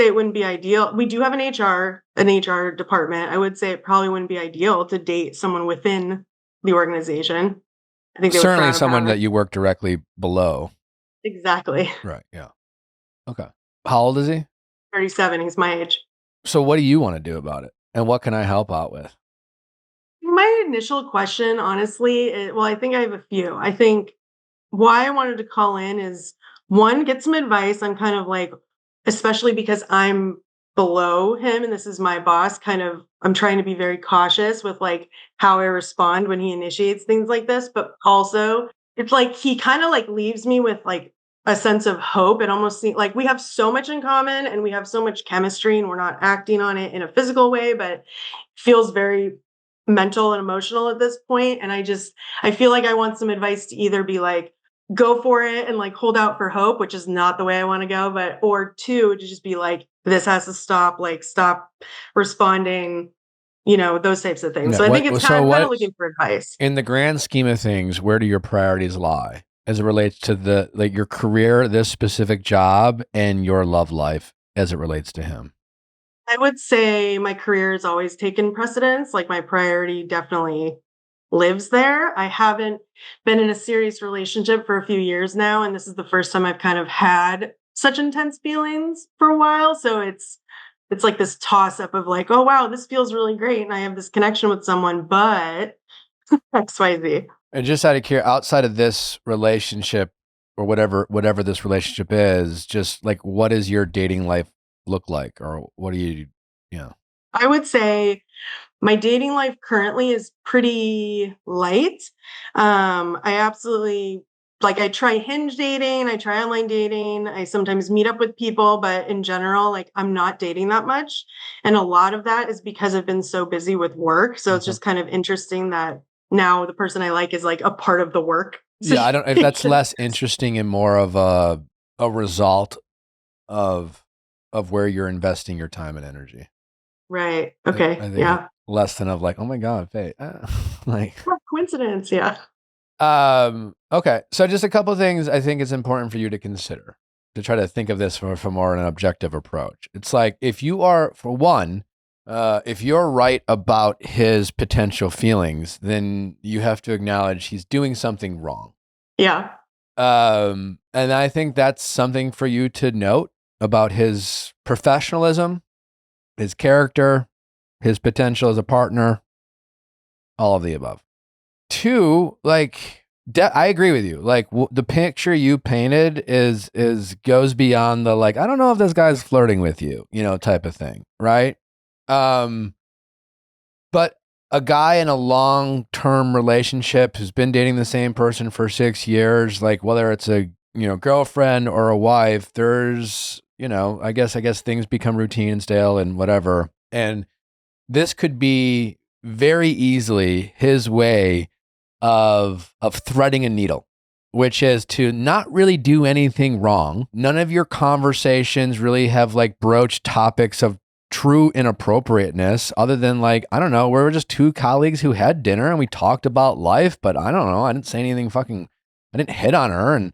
it wouldn't be ideal. We do have an HR department. I would say it probably wouldn't be ideal to date someone within the organization. I think certainly someone that you work directly below. Exactly. Right. Yeah. Okay. How old is he? 37. He's my age. So what do you want to do about it? And what can I help out with? My initial question, honestly, I think I have a few. I think why I wanted to call in is, one, get some advice on kind of like, especially because I'm below him and this is my boss, kind of, I'm trying to be very cautious with like how I respond when he initiates things like this. But also, it's like he kind of like leaves me with like a sense of hope. It almost seems like we have so much in common and we have so much chemistry and we're not acting on it in a physical way, but it feels very mental and emotional at this point. And I feel like I want some advice to either be like, go for it and like hold out for hope, which is not the way I want to go, or two, to just be like, this has to stop, like stop responding, those types of things. Yeah. So I think it's kind of looking for advice. In the grand scheme of things, where do your priorities lie as it relates to your career, this specific job, and your love life as it relates to him? I would say my career has always taken precedence. Like my priority definitely lives there. I haven't been in a serious relationship for a few years now, and this is the first time I've kind of had such intense feelings for a while. So it's like this toss up of like, oh wow, this feels really great, and I have this connection with someone, but XYZ. And just out of curiosity, outside of this relationship or whatever this relationship is, just like, what does your dating life look like, or what do you? I would say My dating life currently is pretty light. I absolutely like I try hinge dating, I try online dating, I sometimes meet up with people, but in general, like I'm not dating that much. And a lot of that is because I've been so busy with work. So it's Mhm. just kind of interesting that now the person I like is like a part of the work Yeah, I don't if that's situation. less interesting and more of a result of where you're investing your time and energy. Right. I Okay. think it's Yeah. less than of like, oh my God, fate. Like, What coincidence. Yeah. okay. So just a couple of things I think it's important for you to consider to try to think of this from more an objective approach. It's like if you are, for one, if you're right about his potential feelings, then you have to acknowledge he's doing something wrong. Yeah. And I think that's something for you to note about his professionalism, his character, his potential as a partner, all of the above. Two, like I agree with you. Like the picture you painted is goes beyond the like I don't know if this guy's flirting with you, type of thing, right? Um, but a guy in a long-term relationship who's been dating the same person for 6 years, like whether it's a girlfriend or a wife, there's I guess things become routine and stale and whatever, and this could be very easily his way of threading a needle, which is to not really do anything wrong. None of your conversations really have like broached topics of true inappropriateness other than like, I don't know, we were just two colleagues who had dinner and we talked about life, but I don't know, I didn't say anything I didn't hit on her and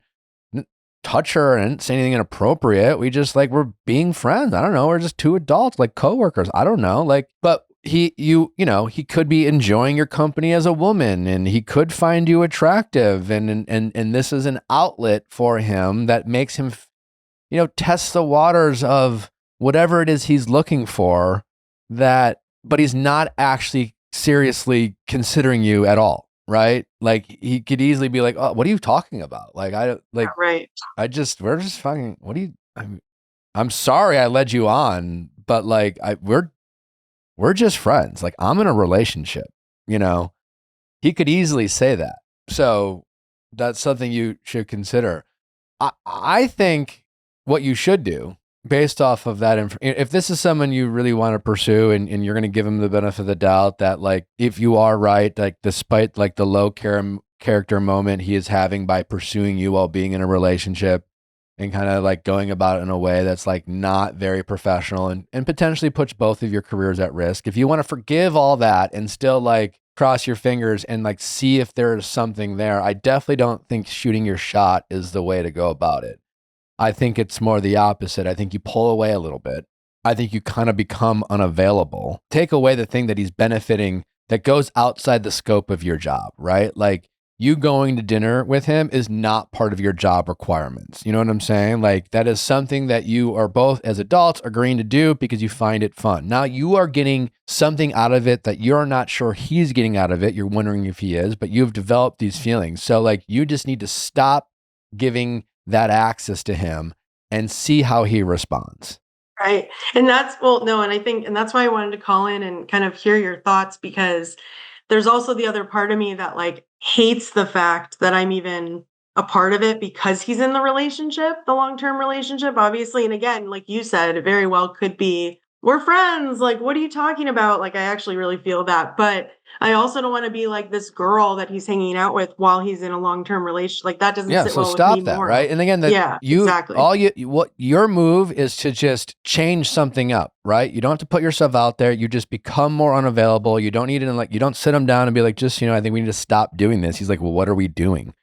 didn't touch her and didn't say anything inappropriate. We just like we're being friends. I don't know. We're just two adults, like coworkers. I don't know. Like, but he could be enjoying your company as a woman and he could find you attractive and this is an outlet for him that makes him test the waters of whatever it is he's looking for, but he's not actually seriously considering you at all, right? Like he could easily be like, oh, what are you talking about? Like Yeah. Right. we're just fucking, I'm sorry I led you on, but like we're just friends. Like I'm in a relationship, you know. He could easily say that. So that's something you should consider. I think what you should do based off of that, if this is someone you really want to pursue and you're going to give him the benefit of the doubt that like, if you are right, like despite like the low character moment he is having by pursuing you while being in a relationship and kind of like going about it in a way that's like not very professional and potentially puts both of your careers at risk. If you want to forgive all that and still like cross your fingers and like see if there's something there, I definitely don't think shooting your shot is the way to go about it. I think it's more the opposite. I think you pull away a little bit. I think you kind of become unavailable. Take away the thing that he's benefiting that goes outside the scope of your job, right? Like you going to dinner with him is not part of your job requirements. You know what I'm saying? Like that is something that you are both as adults agreeing to do because you find it fun. Now you are getting something out of it that you're not sure he's getting out of it. You're wondering if he is, but you've developed these feelings. So like you just need to stop giving that access to him and see how he responds. Right. And that's well, no, and I think and that's why I wanted to call in and kind of hear your thoughts because there's also the other part of me that like hates the fact that I'm even a part of it because he's in the relationship, the long-term relationship, obviously. And again, like you said, it very well could be we're friends. Like, what are you talking about? Like, I actually really feel that. But I also don't want to be like this girl that he's hanging out with while he's in a long-term relationship. Like that doesn't Yeah, sit so well with me stop that, right? morally. And again, that Yeah, exactly. what your move is to just change something up, right? You don't have to put yourself out there. You just become more unavailable. You don't need to like you don't sit him down and be like, just I think we need to stop doing this. He's like, well, what are we doing?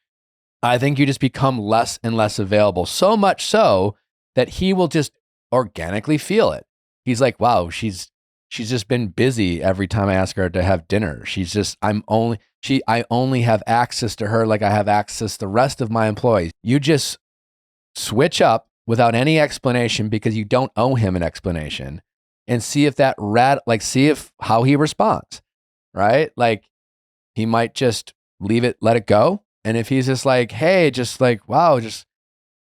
I think you just become less and less available. So much so that he will just organically feel it. He's like, wow, she's just been busy every time I ask her to have dinner. She's just I only have access to her like I have access to the rest of my employees. You just switch up without any explanation because you don't owe him an explanation and see if see if how he responds, right? Like he might just let it go. And if he's just like, hey, just like, wow, just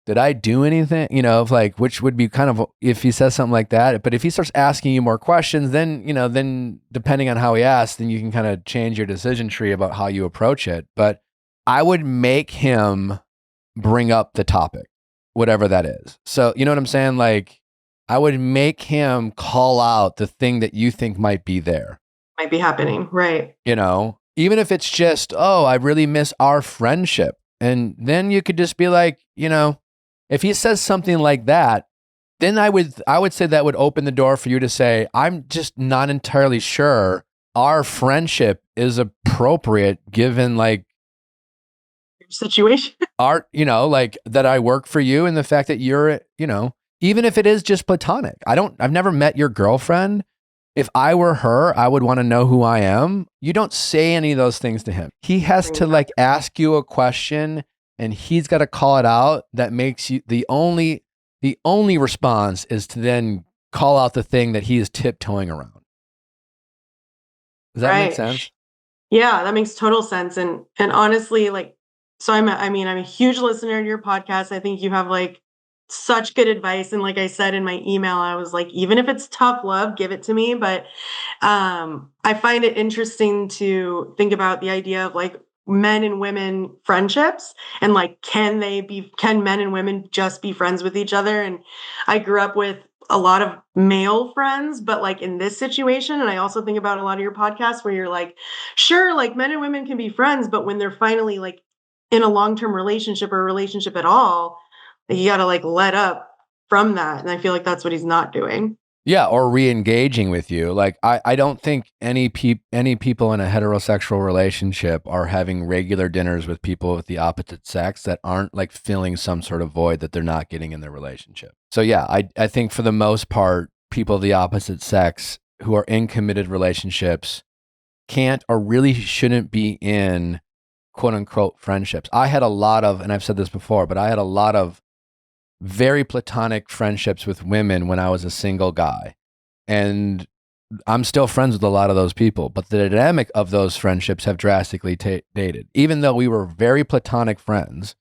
did I do anything? You know, like, which would be kind of if he says something like that. But if he starts asking you more questions, then, you know, then depending on how he asks, then you can kind of change your decision tree about how you approach it. But I would make him bring up the topic, whatever that is. So, you know what I'm saying? Like, I would make him call out the thing that you think might be there. Might be happening. Right. You know, even if it's just, oh, I really miss our friendship. And then you could just be like, you know, if he says something like that, then I would say that would open the door for you to say, I'm just not entirely sure our friendship is appropriate given like situation. our, you know, like that I work for you and the fact that you're, you know, even if it is just platonic. I've never met your girlfriend. If I were her, I would want to know who I am. You don't say any of those things to him. He has to like ask you a question and he's got to call it out. That makes you the only response is to then call out the thing that he is tiptoeing around. Does that make sense? Yeah, that makes total sense. And honestly, like, so I'm a huge listener to your podcast. I think you have like such good advice. And like I said in my email, I was like, even if it's tough love, give it to me. But I find it interesting to think about the idea of like men and women friendships and like, can men and women just be friends with each other? And I grew up with a lot of male friends, but like in this situation, and I also think about a lot of your podcasts where you're like, sure, like men and women can be friends, but when they're finally like in a long-term relationship or a relationship at all, you got to like let up from that. And I feel like that's what he's not doing. Yeah, or re-engaging with you. Like I don't think any people in a heterosexual relationship are having regular dinners with people with the opposite sex that aren't like filling some sort of void that they're not getting in their relationship. So yeah, I think for the most part, people of the opposite sex who are in committed relationships can't or really shouldn't be in quote unquote friendships. I had a lot of, and I've said this before, but I had a lot of very platonic friendships with women when I was a single guy. And I'm still friends with a lot of those people, but the dynamic of those friendships have drastically dated. Even though we were very platonic friends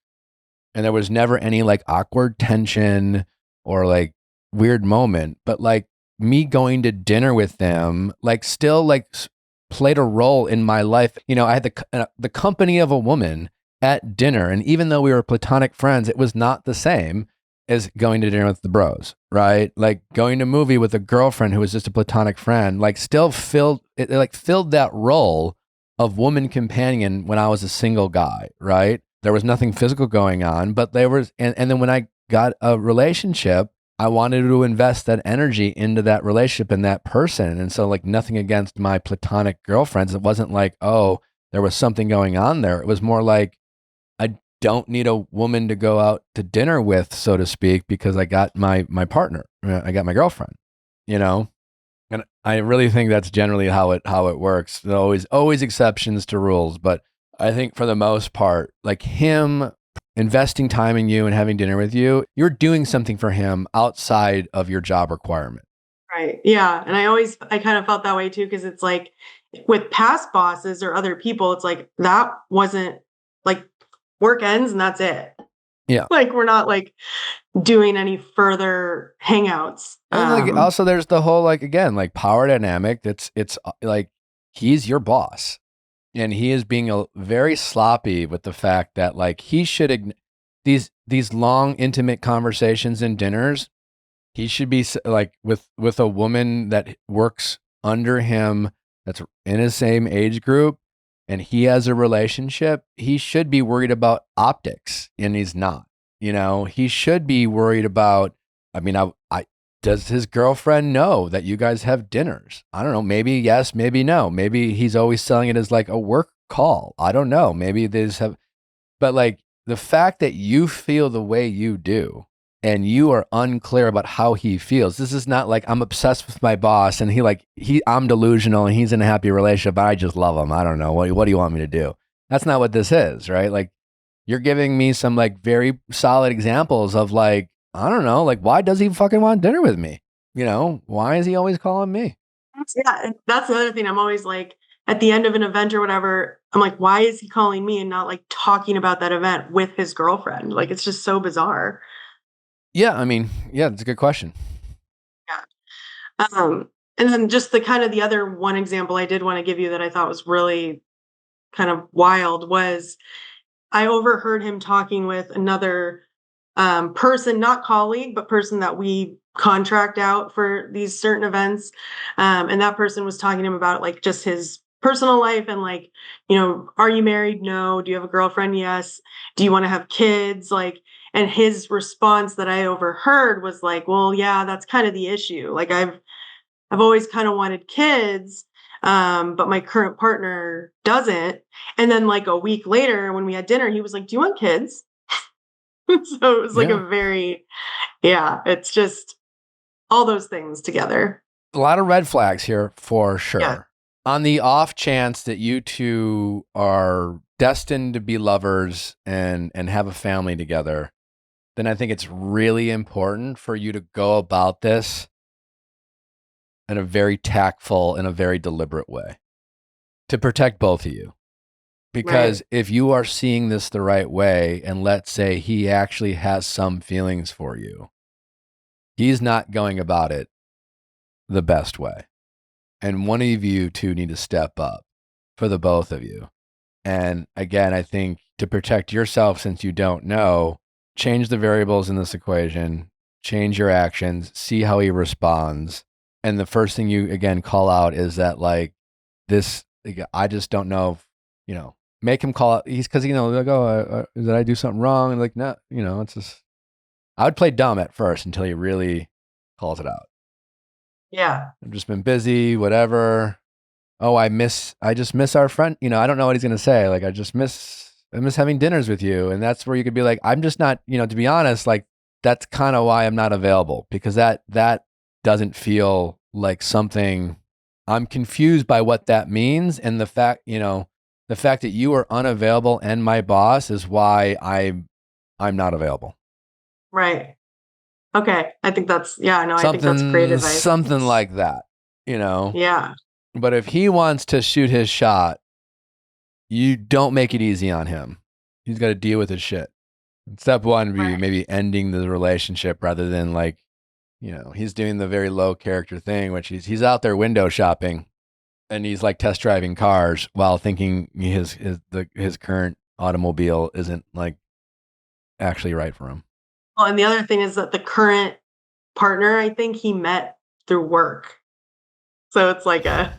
and there was never any like awkward tension or like weird moment, but like me going to dinner with them, like still like played a role in my life. You know, I had the company of a woman at dinner. And even though we were platonic friends, it was not the same as going to dinner with the bros, right? Like going to a movie with a girlfriend who was just a platonic friend, like still filled that role of woman companion when I was a single guy, right? There was nothing physical going on, but there was, and then when I got a relationship, I wanted to invest that energy into that relationship and that person. And so like nothing against my platonic girlfriends. It wasn't like, oh, there was something going on there. It was more like, I don't need a woman to go out to dinner with, so to speak, because I got my partner. I got my girlfriend, you know? And I really think that's generally how it works. There's always exceptions to rules, but I think for the most part, like him investing time in you and having dinner with you, you're doing something for him outside of your job requirement. Right. Yeah. And I kind of felt that way too, because it's like with past bosses or other people, it's like that wasn't like work ends and that's it. Yeah. Like we're not like doing any further hangouts. And like also there's the whole like again like power dynamic. It's like he's your boss, and he is being very sloppy with the fact that like he should these long intimate conversations and dinners. He should be like with a woman that works under him that's in his same age group, and he has a relationship. He should be worried about optics, and he's not. You know, he should be worried about. I mean, I does his girlfriend know that you guys have dinners? I don't know. Maybe yes, maybe no. Maybe he's always selling it as like a work call. I don't know. Maybe they just have. But like the fact that you feel the way you do, and you are unclear about how he feels. This is not like I'm obsessed with my boss and I'm delusional and he's in a happy relationship, but I just love him. I don't know. What do you want me to do? That's not what this is, right? Like you're giving me some like very solid examples of like, I don't know, like why does he fucking want dinner with me? You know, why is he always calling me? Yeah. And that's the other thing. I'm always like, at the end of an event or whatever, I'm like, why is he calling me and not like talking about that event with his girlfriend? Like, it's just so bizarre. Yeah, I mean, yeah, it's a good question. Yeah. And then just the kind of the other one example I did want to give you that I thought was really kind of wild was I overheard him talking with another person, not colleague, but person that we contract out for these certain events. And that person was talking to him about like just his personal life and like, are you married? No. Do you have a girlfriend? Yes. Do you want to have kids? Like, and his response that I overheard was like, well, yeah, that's kind of the issue. Like I've always kind of wanted kids, but my current partner doesn't. And then like a week later when we had dinner, he was like, do you want kids? So it was like Yeah. a very, yeah, it's just all those things together. A lot of red flags here for sure. Yeah. On the off chance that you two are destined to be lovers and have a family together, then I think it's really important for you to go about this in a very tactful and a very deliberate way to protect both of you. Because Right. if you are seeing this the right way, and let's say he actually has some feelings for you, he's not going about it the best way. And one of you two need to step up for the both of you. And again, I think to protect yourself, since you don't know, change the variables in this equation, change your actions, see how he responds. And the first thing you, again, call out is that, like, this, like, I just don't know, if, make him call out. He's because, like, oh, did I do something wrong? And like, no, it's just, I would play dumb at first until he really calls it out. Yeah. I've just been busy, whatever. Oh, I just miss our friend. I don't know what he's going to say. Like, I miss having dinners with you. And that's where you could be like, I'm just not, to be honest, like, that's kind of why I'm not available, because that doesn't feel like something. I'm confused by what that means. And the fact that you are unavailable and my boss is why I'm not available. Right. Okay. I think that's, yeah, no, I think that's great advice. Something like that, Yeah. But if he wants to shoot his shot, you don't make it easy on him. He's got to deal with his shit. Step one would be Right. maybe ending the relationship rather than like, he's doing the very low character thing, which he's out there window shopping and he's like test driving cars while thinking his current automobile isn't like actually right for him. Well, and the other thing is that the current partner, I think he met through work. So it's like Yeah.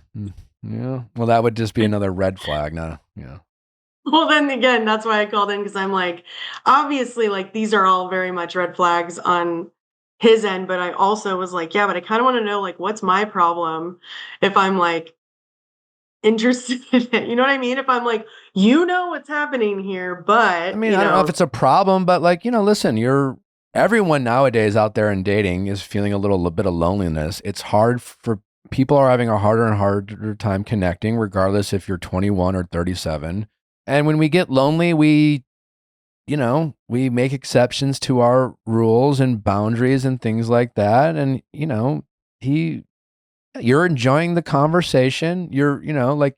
Well, that would just be another red flag. No. Yeah. well, then again, that's why I called in because I'm like, obviously, like these are all very much red flags on his end. But I also was like, yeah, but I kind of want to know, like, what's my problem if I'm like interested in it? You know what I mean? If I'm like, what's happening here, but I mean, I don't know if it's a problem, but like, listen, everyone nowadays out there in dating is feeling a little bit of loneliness. It's hard for people are having a harder and harder time connecting, regardless if you're 21 or 37. And when we get lonely, we make exceptions to our rules and boundaries and things like that. And, you're enjoying the conversation. You're, like,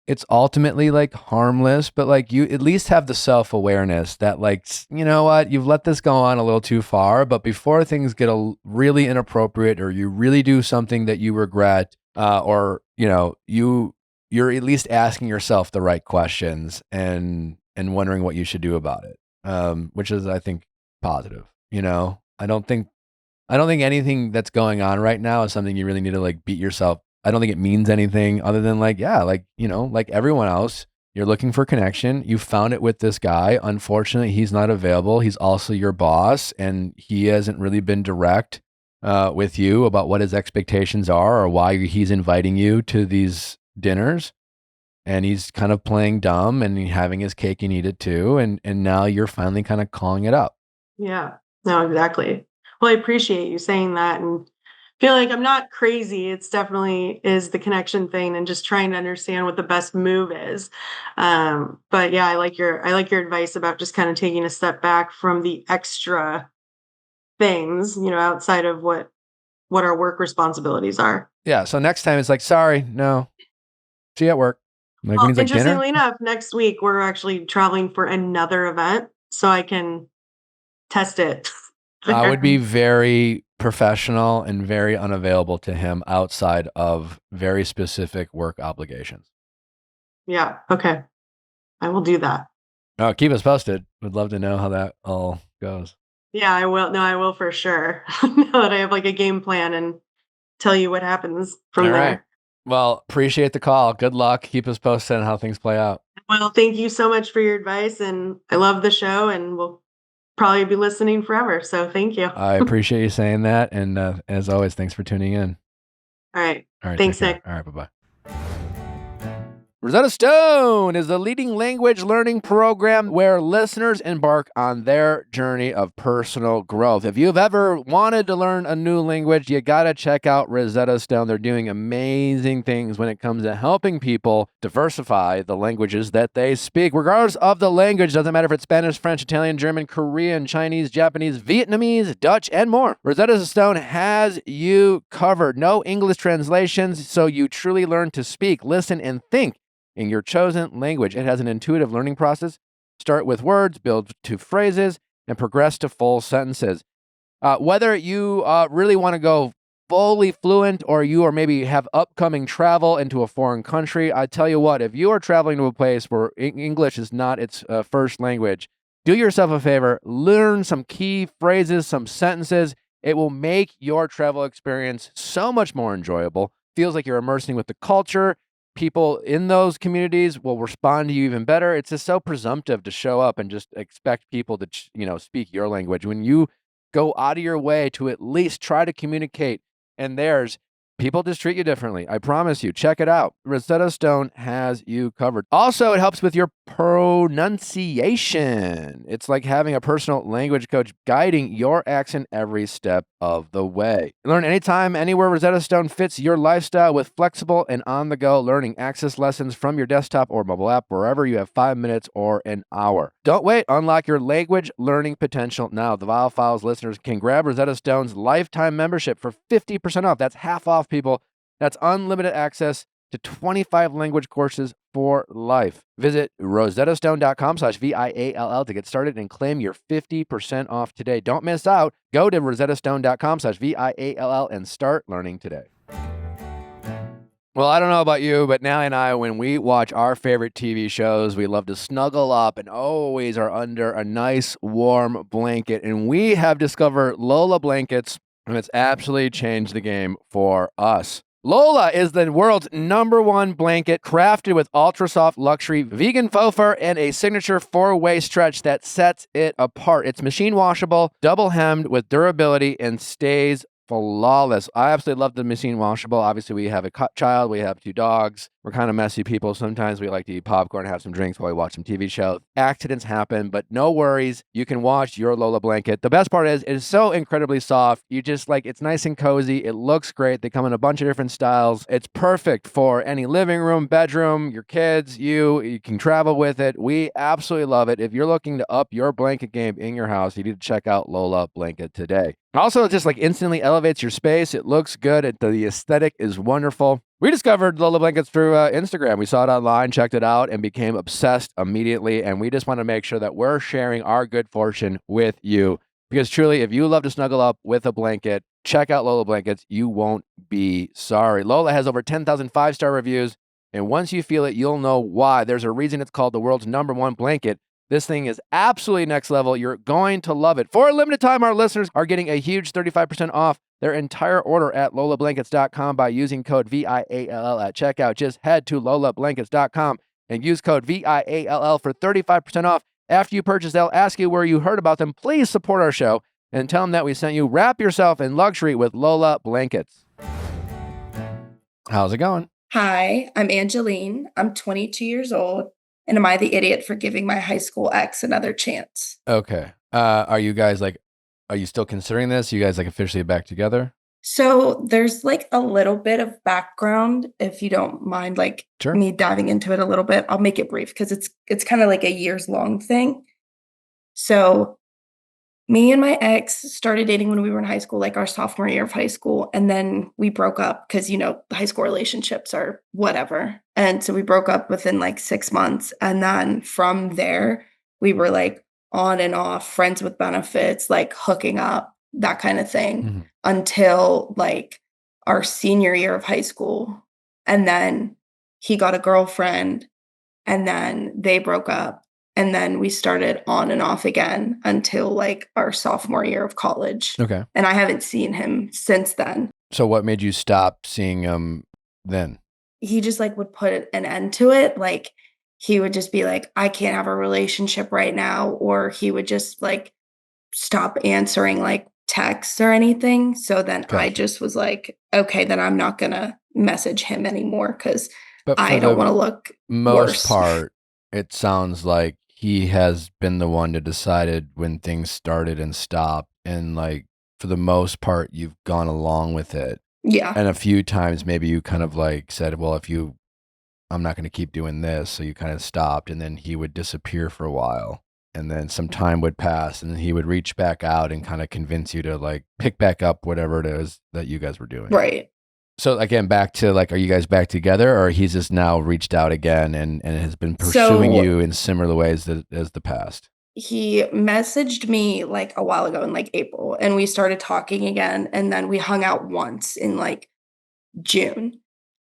it's ultimately like harmless, but like you at least have the self-awareness that like, you know what, you've let this go on a little too far, but before things get really inappropriate or you really do something that you regret, or, you're at least asking yourself the right questions and wondering what you should do about it. Which is, I think, positive. I don't think anything that's going on right now is something you really need to like beat yourself. I don't think it means anything other than like, yeah, like, like everyone else, you're looking for connection. You found it with this guy. Unfortunately, he's not available. He's also your boss and he hasn't really been direct with you about what his expectations are or why he's inviting you to these dinners. And he's kind of playing dumb and having his cake and eat it too. And now you're finally kind of calling it up. Yeah, no, exactly. Well, I appreciate you saying that and feel like I'm not crazy. It's definitely is the connection thing and just trying to understand what the best move is. But yeah, I like your advice about just kind of taking a step back from the extra things, outside of what our work responsibilities are. Yeah. So next time it's like, sorry, no. See you at work. Like when Well, he's like dinner. interestingly enough, next week we're actually traveling for another event, so I can test it. I would be there. very professional and very unavailable to him outside of very specific work obligations. Yeah. Okay. I will do that. Oh, keep us posted. Would love to know how that all goes. Yeah, I will. No, I will for sure. Now that I have like a game plan and tell you what happens from All there. right. Well, appreciate the call. Good luck. Keep us posted on how things play out. Well, thank you so much for your advice, and I love the show, and we'll probably be listening forever. So thank you. I appreciate you saying that. And as always, thanks for tuning in. All right. All right. Thanks, take care. Nick. All right. Bye-bye. Rosetta Stone is the leading language learning program where listeners embark on their journey of personal growth. If you've ever wanted to learn a new language, you got to check out Rosetta Stone. They're doing amazing things when it comes to helping people diversify the languages that they speak. Regardless of the language, doesn't matter if it's Spanish, French, Italian, German, Korean, Chinese, Japanese, Vietnamese, Dutch, and more. Rosetta Stone has you covered. No English translations, so you truly learn to speak, listen, and think in your chosen language. It has an intuitive learning process. Start with words, build to phrases, and progress to full sentences. Whether you really want to go fully fluent or you or maybe have upcoming travel into a foreign country, I tell you what, if you are traveling to a place where English is not its first language, do yourself a favor, learn some key phrases, some sentences. It will make your travel experience so much more enjoyable. Feels like you're immersing with the culture. People in those communities will respond to you even better. It's just so presumptive to show up and just expect people to, speak your language. When you go out of your way to at least try to communicate in theirs, people just treat you differently. I promise you. Check it out. Rosetta Stone has you covered. Also, it helps with your pronunciation. It's like having a personal language coach guiding your accent every step of the way. Learn anytime, anywhere. Rosetta Stone fits your lifestyle with flexible and on-the-go learning. Access lessons from your desktop or mobile app wherever you have 5 minutes or an hour. Don't wait. Unlock your language learning potential now. The Viall Files listeners can grab Rosetta Stone's lifetime membership for 50% off. That's half off, people. That's unlimited access to 25 language courses for life. Visit rosettastone.com/VIALL to get started and claim your 50% off today. Don't miss out. Go to rosettastone.com/VIALL and start learning today. Well, I don't know about you, but Nally and I, when we watch our favorite TV shows, we love to snuggle up and always are under a nice warm blanket. And we have discovered Lola blankets, and it's absolutely changed the game for us. Lola is the world's #1 blanket, crafted with ultra-soft luxury vegan faux fur and a signature 4-way stretch that sets it apart. It's machine washable, double hemmed with durability, and stays flawless. I absolutely love the machine washable. Obviously, we have a child, we have 2 dogs. We're kind of messy people. Sometimes we like to eat popcorn, have some drinks while we watch some TV shows. Accidents happen, but no worries. You can wash your Lola blanket. The best part is it is so incredibly soft. You just it's nice and cozy. It looks great. They come in a bunch of different styles. It's perfect for any living room, bedroom, your kids, you can travel with it. We absolutely love it. If you're looking to up your blanket game in your house, you need to check out Lola blanket today. Also, it just instantly elevates your space. It looks good. The aesthetic is wonderful. We discovered Lola blankets through Instagram. We saw it online, checked it out, and became obsessed immediately. And we just want to make sure that we're sharing our good fortune with you. Because truly, if you love to snuggle up with a blanket, check out Lola blankets. You won't be sorry. Lola has over 10,000 5-star reviews. And once you feel it, you'll know why. There's a reason it's called the world's #1 blanket. This thing is absolutely next level. You're going to love it. For a limited time, our listeners are getting a huge 35% off their entire order at lolablankets.com by using code VIALL at checkout. Just head to lolablankets.com and use code VIALL for 35% off. After you purchase, they'll ask you where you heard about them. Please support our show and tell them that we sent you. Wrap yourself in luxury with Lola blankets. How's it going? Hi, I'm Angeline. I'm 22 years old. And am I the idiot for giving my high school ex another chance? Okay. Are you guys are you still considering this? You guys officially back together? So there's a little bit of background, if you don't mind, Sure. me diving into it a little bit. I'll make it brief because it's kind of a years long thing. So Me and my ex started dating when we were in high school, like our sophomore year of high school, and then we broke up because, high school relationships are whatever. And so we broke up within like 6 months. And then from there, we were like on and off, friends with benefits, like hooking up, that kind of thing, Mhm. until like our senior year of high school. And then he got a girlfriend, and then they broke up. And then we started on and off again until like our sophomore year of college. Okay. And I haven't seen him since then. So what made you stop seeing him then? He just like would put an end to it. Like he would just be like, I can't have a relationship right now. Or he would just like stop answering like texts or anything. So then I Gotcha. just was like, okay, then I'm not going to message him anymore because But for I don't the want to look most worse. part, it sounds like he has been the one to decided when things started and stopped. And like, for the most part, you've gone along with it. Yeah. And a few times maybe you kind of like said, well, I'm not going to keep doing this. So you kind of stopped, and then he would disappear for a while. And then some time would pass, and then he would reach back out and kind of convince you to like pick back up whatever it is that you guys were doing. Right. So again, back to like, are you guys back together, or he's just now reached out again and has been pursuing you in similar ways as the past? He messaged me like a while ago in like April, and we started talking again. And then we hung out once in like June.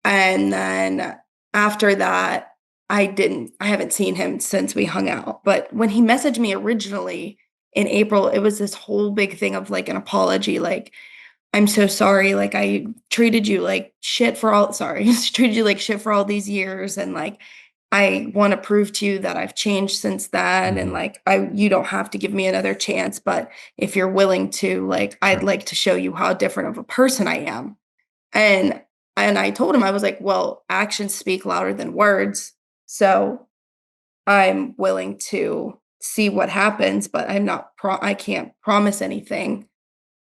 And then after that, I haven't seen him since we hung out. But when he messaged me originally in April, it was this whole big thing of like an apology, like, I'm so sorry. Like I treated you like shit for all treated you like shit for all these years. And like I want to prove to you that I've changed since then. And like you don't have to give me another chance. But if you're willing to, like, I'd like to show you how different of a person I am. And I told him, I was like, well, actions speak louder than words. So I'm willing to see what happens, but I can't promise anything.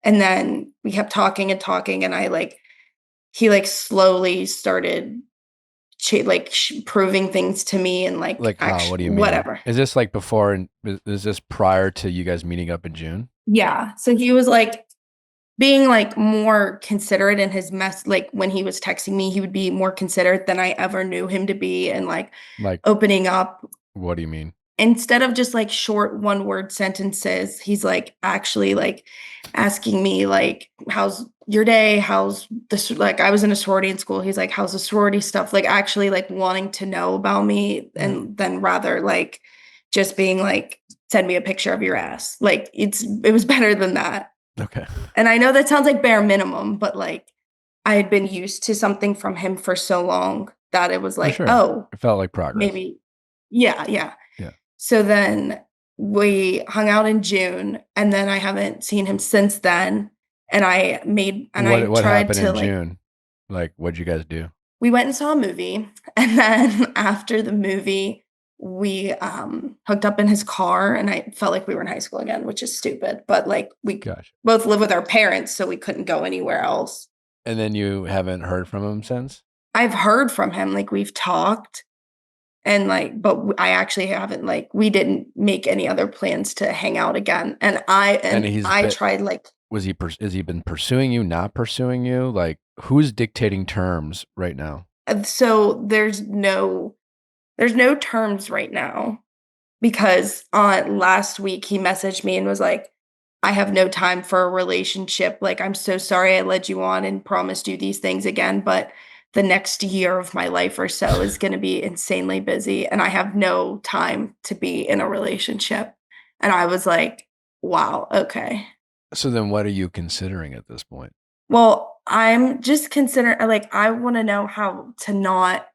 And then we kept talking and talking, and he like slowly started proving things to me, and Like how? What do you mean? whatever. Is this like before, and is this prior to you guys meeting up in June? Yeah. So he was like being like more considerate in his like when he was texting me, he would be more considerate than I ever knew him to be, and like opening up. What do you mean? Instead of just like short one-word sentences, he's like actually like asking me like, how's your day? How's this? Like I was in a sorority in school. He's like, how's the sorority stuff? Like actually like wanting to know about me, and then rather like just being like, send me a picture of your ass. Like it was better than that. Okay. And I know that sounds like bare minimum, but like I had been used to something from him for so long that it was like, oh, it felt like progress. maybe. Yeah. So then we hung out in June, and then I haven't seen him since then. And what tried happened to in June? Like, what'd you guys do? We went and saw a movie, and then after the movie, we hooked up in his car, and I felt like we were in high school again, which is stupid. But like we both live with our parents, so we couldn't go anywhere else. And then you haven't heard from him since? I've heard from him, like we've talked. And like, but I actually haven't, like, we didn't make any other plans to hang out again. And I tried like, has he been pursuing you, not pursuing you? Like who's dictating terms right now? So there's no terms right now, because last week he messaged me and was like, I have no time for a relationship. Like, I'm so sorry I led you on and promised you these things again, but the next year of my life or so is going to be insanely busy, and I have no time to be in a relationship. And I was like, wow, okay. So then what are you considering at this point? Well, I'm just considering, like, I want to know how to not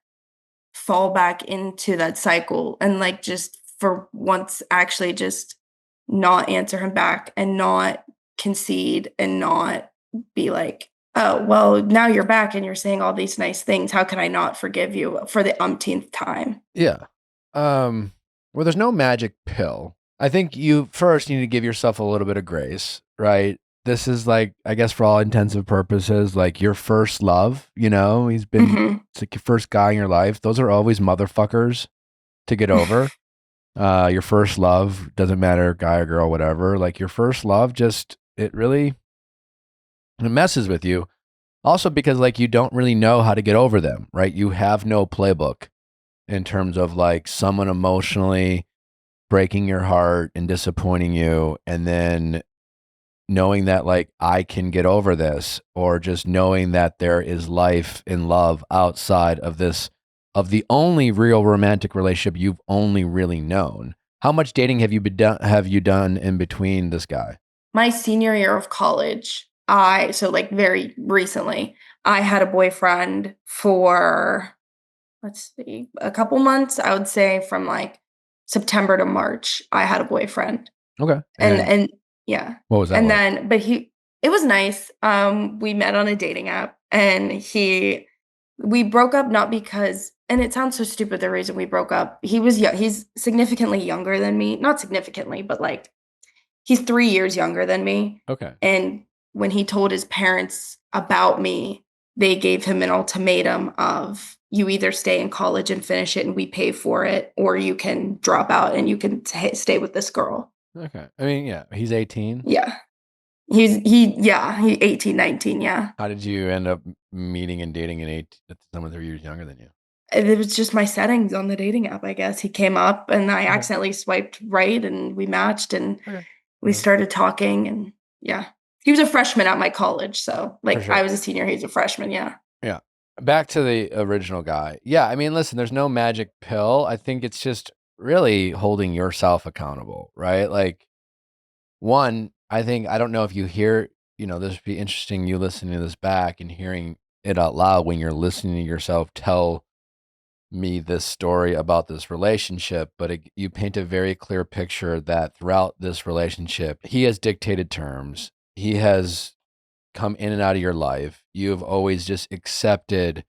fall back into that cycle, and like just for once actually just not answer him back and not concede and not be like, oh, well, now you're back and you're saying all these nice things. How can I not forgive you for the umpteenth time? Yeah. Well, there's no magic pill. I think you first need to give yourself a little bit of grace, right? This is like, I guess for all intensive purposes, like your first love, he's been, it's like your first guy in your life. Those are always motherfuckers to get over. your first love, doesn't matter, guy or girl, whatever, like your first love just, it messes with you. Also because like you don't really know how to get over them, right? You have no playbook in terms of like someone emotionally breaking your heart and disappointing you, and then knowing that like I can get over this, or just knowing that there is life and love outside of this, of the only real romantic relationship you've only really known. How much dating have you done in between this guy? My senior year of college, so like very recently, I had a boyfriend for, let's see, a couple months. I would say from like September to March, I had a boyfriend. Okay. And yeah. What was that And like? then, but it was nice. We met on a dating app, and we broke up not because, and it sounds so stupid, the reason we broke up. He's significantly younger than me. Not significantly, but like he's 3 years younger than me. Okay. And when he told his parents about me, they gave him an ultimatum of, you either stay in college and finish it and we pay for it, or you can drop out and you can stay with this girl. Okay. I mean, yeah, he's 18. Yeah. He's 18, 19, yeah. How did you end up meeting and dating someone 3 years younger than you? It was just my settings on the dating app, I guess. He came up and I Okay. accidentally swiped right and we matched and Okay. we started talking, and yeah. He was a freshman at my college, so like sure. I was a senior, he was a freshman, yeah. Yeah. Back to the original guy. Yeah, I mean, listen, there's no magic pill. I think it's just really holding yourself accountable, right? Like, one, I don't know if you hear, this would be interesting, you listening to this back and hearing it out loud when you're listening to yourself tell me this story about this relationship, but you paint a very clear picture that throughout this relationship, he has dictated terms. He has come in and out of your life. You have always just accepted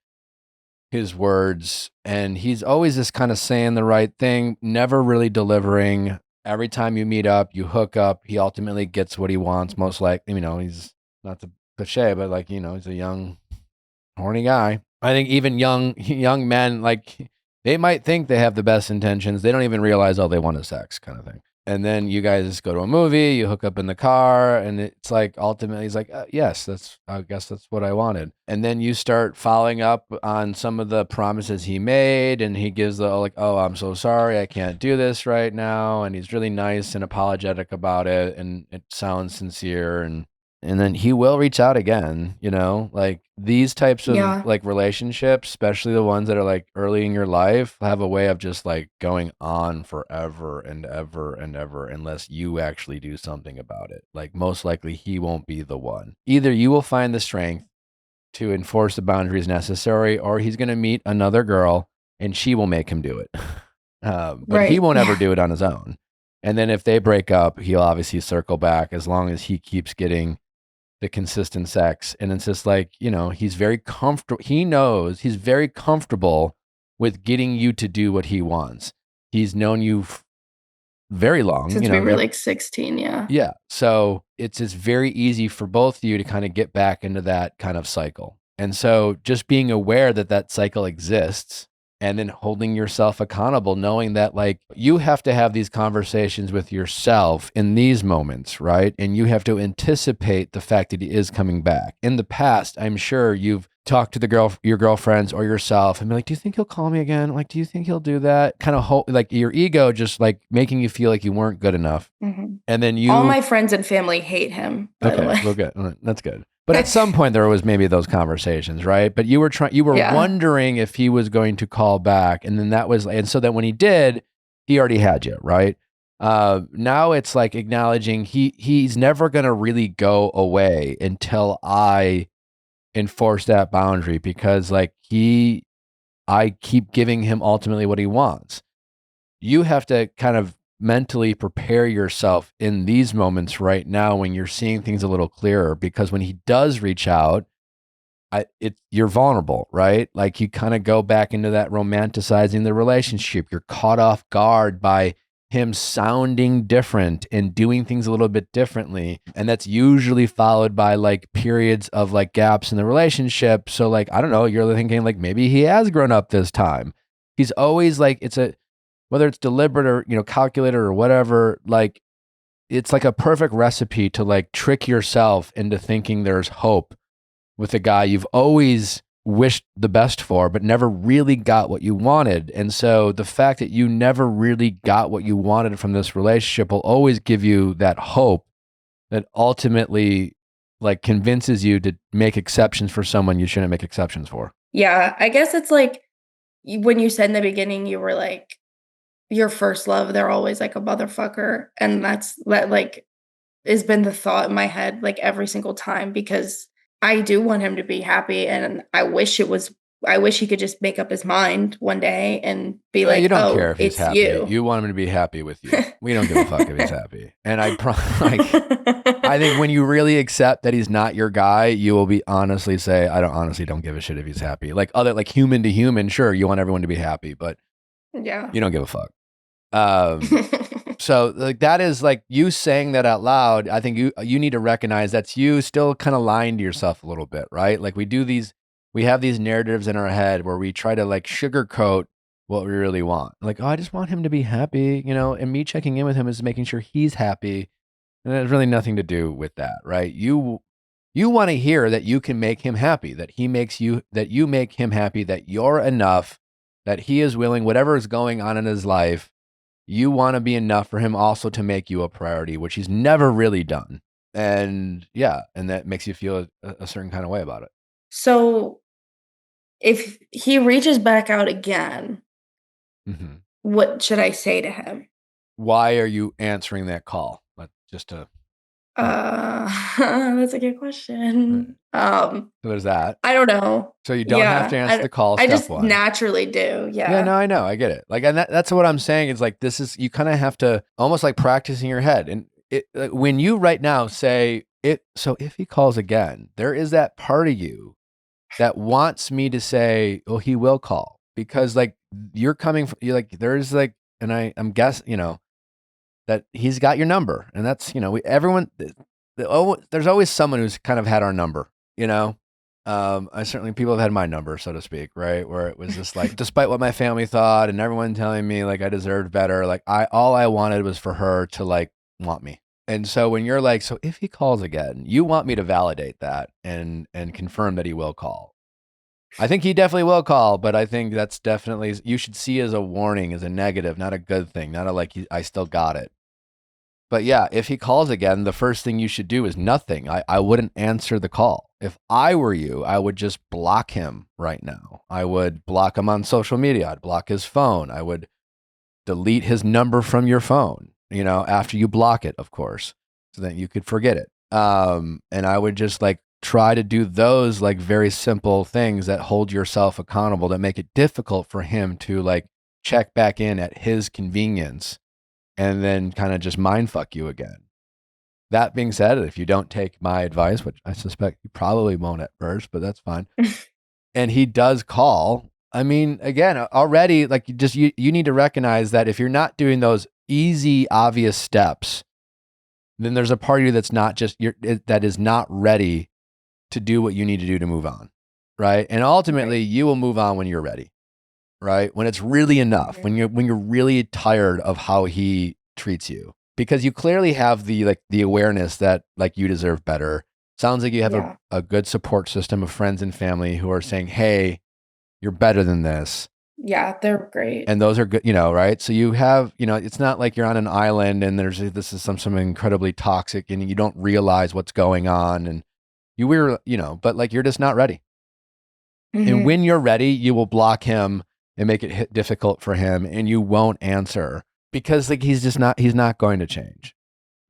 his words, and he's always just kind of saying the right thing, never really delivering. Every time you meet up, you hook up, he ultimately gets what he wants. Most likely, he's not the cliche, but like, he's a young, horny guy. I think even young men, like, they might think they have the best intentions. They don't even realize all they want is sex, kind of thing. And then you guys go to a movie, you hook up in the car, and it's like ultimately he's like, yes, I guess that's what I wanted. And then you start following up on some of the promises he made, and he gives the like, oh, I'm so sorry, I can't do this right now. And he's really nice and apologetic about it, and it sounds sincere, and then he will reach out again, like these types of Yeah. like relationships, especially the ones that are like early in your life, have a way of just like going on forever and ever and ever unless you actually do something about it. Like most likely he won't be the one. Either you will find the strength to enforce the boundaries necessary, or he's going to meet another girl and she will make him do it. But he Right. won't ever do it on his own. And then if they break up, he'll obviously circle back as long as he keeps getting the consistent sex. And it's just like, he's very comfortable. He knows he's very comfortable with getting you to do what he wants. He's known you very long. Since we were like 16, yeah. Yeah. So it's just very easy for both of you to kind of get back into that kind of cycle. And so just being aware that that cycle exists, and then holding yourself accountable, knowing that like you have to have these conversations with yourself in these moments, right? And you have to anticipate the fact that he is coming back. In the past, I'm sure you've talked to your girlfriends or yourself and be like, do you think he'll call me again? Like, do you think he'll do that? Kind of like your ego just like making you feel like you weren't good enough. Mm-hmm. And then all my friends and family hate him, by the way. Well, good. That's good. But at some point there was maybe those conversations, right? But you were wondering if he was going to call back. And then and so that when he did, he already had you, right? Now it's like acknowledging he's never going to really go away until I enforce that boundary, because like I keep giving him ultimately what he wants. You have to kind of mentally prepare yourself in these moments right now when you're seeing things a little clearer, because when he does reach out, you're vulnerable, right? Like you kind of go back into that romanticizing the relationship. You're caught off guard by him sounding different and doing things a little bit differently. And that's usually followed by like periods of like gaps in the relationship. So like, I don't know, you're thinking like maybe he has grown up this time. He's always like, whether it's deliberate or, calculated or whatever, like it's like a perfect recipe to like trick yourself into thinking there's hope with a guy you've always wished the best for, but never really got what you wanted. And so the fact that you never really got what you wanted from this relationship will always give you that hope that ultimately like convinces you to make exceptions for someone you shouldn't make exceptions for. Yeah, I guess it's like when you said in the beginning, you were like, your first love, they're always like a motherfucker. And that like has been the thought in my head like every single time, because I do want him to be happy, and I wish he could just make up his mind one day and be like, you don't oh, care if he's it's happy. you. You want him to be happy with you. We don't give a fuck if he's happy. And I think when you really accept that he's not your guy, you will be honestly say, I don't give a shit if he's happy. Like human to human, sure, you want everyone to be happy, but yeah, you don't give a fuck. So like that is like you saying that out loud. I think you need to recognize that's you still kind of lying to yourself a little bit, right? Like we have these narratives in our head where we try to like sugarcoat what we really want. Like, oh, I just want him to be happy, and me checking in with him is making sure he's happy. And it has really nothing to do with that, right? You want to hear that you can make him happy, that you make him happy, that you're enough, that he is willing, whatever is going on in his life, you want to be enough for him also to make you a priority, which he's never really done. And yeah, and that makes you feel a certain kind of way about it. So if he reaches back out again, what should I say to him? Why are you answering that call? Just to that's a good question. So there's that. I don't know. So you don't have to answer the call. I Step just one. naturally do. Yeah. Yeah, no, I know. I get it. Like, and that's what I'm saying is like, you kind of have to almost like practice in your head. And when you right now say it, so if he calls again, there is that part of you that wants me to say, oh, he will call, because like you're there's like, and I'm guessing, that he's got your number, and that's, there's always someone who's kind of had our number, people have had my number, so to speak, right? Where it was just like, despite what my family thought and everyone telling me like I deserved better, like all I wanted was for her to like want me. And so when you're like, so if he calls again, you want me to validate that and confirm that he will call. I think he definitely will call, but I think that's definitely, you should see as a warning, as a negative, not a good thing, not a like, I still got it. But yeah, if he calls again, the first thing you should do is nothing. I wouldn't answer the call. If I were you, I would just block him right now. I would block him on social media. I'd block his phone. I would delete his number from your phone, after you block it, of course, so that you could forget it. And I would just like try to do those like very simple things that hold yourself accountable, that make it difficult for him to like check back in at his convenience and then kind of just mind fuck you again. That being said, if you don't take my advice, which I suspect you probably won't at first, but that's fine, and he does call, I mean, again, already, like you need to recognize that if you're not doing those easy, obvious steps, then there's a part of you that's not that is not ready to do what you need to do to move on, right? And ultimately, you will move on when you're ready. Right? When it's really enough, when you're really tired of how he treats you, because you clearly have the awareness that like you deserve better. Sounds like you have a good support system of friends and family who are saying, hey, you're better than this. Yeah, they're great. And those are good, right? So you have, it's not like you're on an island and this is some incredibly toxic and you don't realize what's going on and but like you're just not ready. And when you're ready, you will block him and make it difficult for him, and you won't answer because like he's not going to change,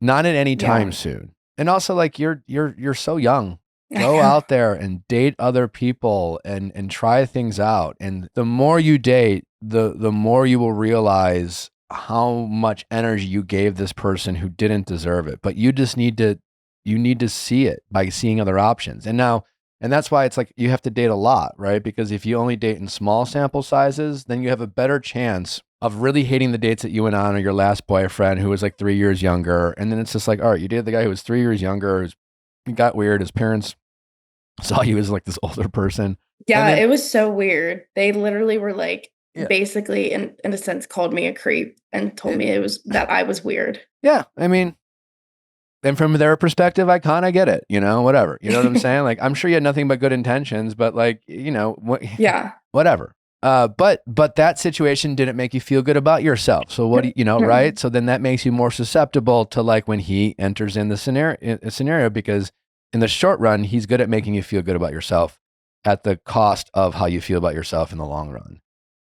not at any time soon. And also like you're so young. Go out there and date other people and try things out. And the more you date, the more you will realize how much energy you gave this person who didn't deserve it. But you just need to see it by seeing other options. And that's why it's like you have to date a lot, right? Because if you only date in small sample sizes, then you have a better chance of really hating the dates that you went on or your last boyfriend who was like 3 years younger. And then it's just like, all right, you dated the guy who was 3 years younger, he got weird. His parents saw you as like this older person. Yeah, it was so weird. They literally were like, basically in a sense called me a creep and told me it was that I was weird. Yeah. I mean, and from their perspective, I kind of get it, whatever. You know what I'm saying? Like, I'm sure you had nothing but good intentions, but like, Yeah. whatever. But that situation didn't make you feel good about yourself. So what do right? So then that makes you more susceptible to like when he enters in the scenario, because in the short run, he's good at making you feel good about yourself at the cost of how you feel about yourself in the long run.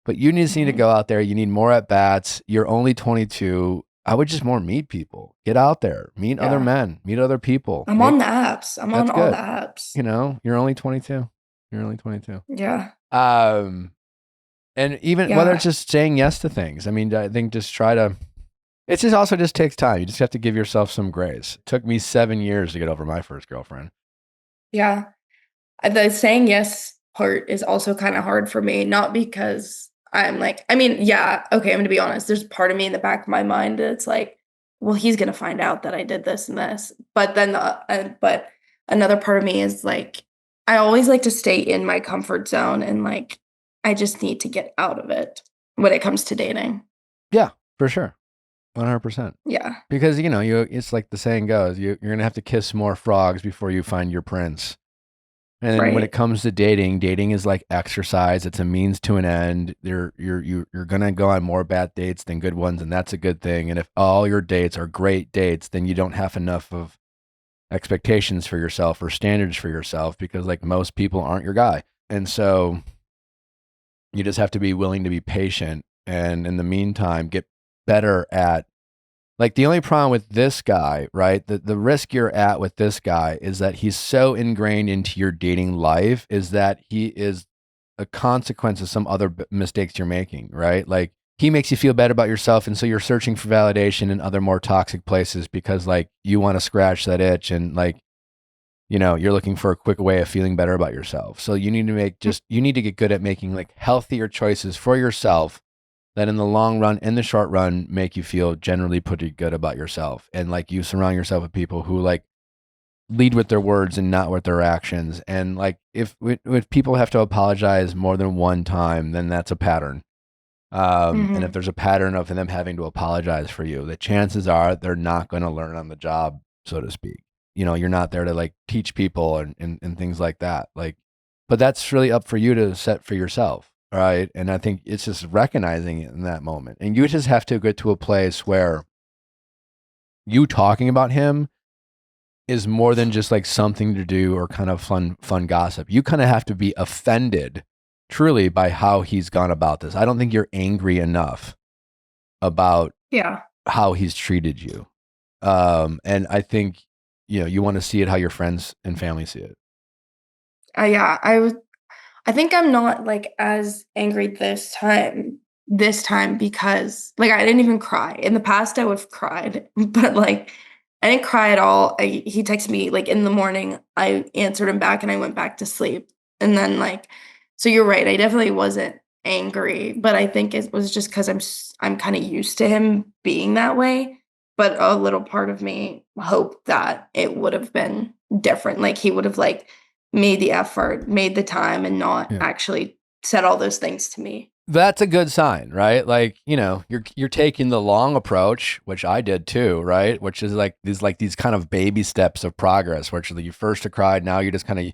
But you need to go out there. You need more at bats. You're only 22. I would just more meet people. Get out there. Meet other men. Meet other people. I'm on the apps. I'm on all the apps. You're only 22. You're only 22. Yeah. And even whether it's just saying yes to things. I mean, I think just try to. It just also just takes time. You just have to give yourself some grace. It took me 7 years to get over my first girlfriend. Yeah. The saying yes part is also kind of hard for me, not because I'm like, I mean, yeah, okay, I'm going to be honest. There's part of me in the back of my mind that's like, well, he's going to find out that I did this and this. But then, but another part of me is like, I always like to stay in my comfort zone, and like, I just need to get out of it when it comes to dating. Yeah, for sure. 100%. Yeah. Because, it's like the saying goes, you're going to have to kiss more frogs before you find your prince. And then when it comes to dating is like exercise. It's a means to an end. You're going to go on more bad dates than good ones, and that's a good thing. And if all your dates are great dates, then you don't have enough of expectations for yourself or standards for yourself, because like most people aren't your guy. And so you just have to be willing to be patient, and in the meantime get better at, like, the only problem with this guy, right? The risk you're at with this guy is that he's so ingrained into your dating life, is that he is a consequence of some other mistakes you're making, right? Like, he makes you feel bad about yourself, and so you're searching for validation in other more toxic places because like you want to scratch that itch, and like, you're looking for a quick way of feeling better about yourself. So you need to get good at making like healthier choices for yourself that in the long run, in the short run, make you feel generally pretty good about yourself. And like, you surround yourself with people who like lead with their words and not with their actions. And like, if people have to apologize more than one time, then that's a pattern. And if there's a pattern of them having to apologize for you, the chances are they're not going to learn on the job, so to speak. You're not there to like teach people and things like that. Like, but that's really up for you to set for yourself. Right. And I think it's just recognizing it in that moment. And you just have to get to a place where you talking about him is more than just like something to do or kind of fun gossip. You kind of have to be offended truly by how he's gone about this. I don't think you're angry enough about how he's treated you. And I think, you want to see it how your friends and family see it. I think I'm not like as angry this time because like I didn't even cry. In the past I would have cried, but like I didn't cry at all. He texted me like in the morning. I answered him back and I went back to sleep. And then like, so you're right. I definitely wasn't angry, but I think it was just because I'm kind of used to him being that way. But a little part of me hoped that it would have been different. Like he would have like made the effort, made the time, and not actually said all those things to me. That's a good sign, right? Like, you're taking the long approach, which I did too, right? Which is like these kind of baby steps of progress, which you first cried, now you're just kind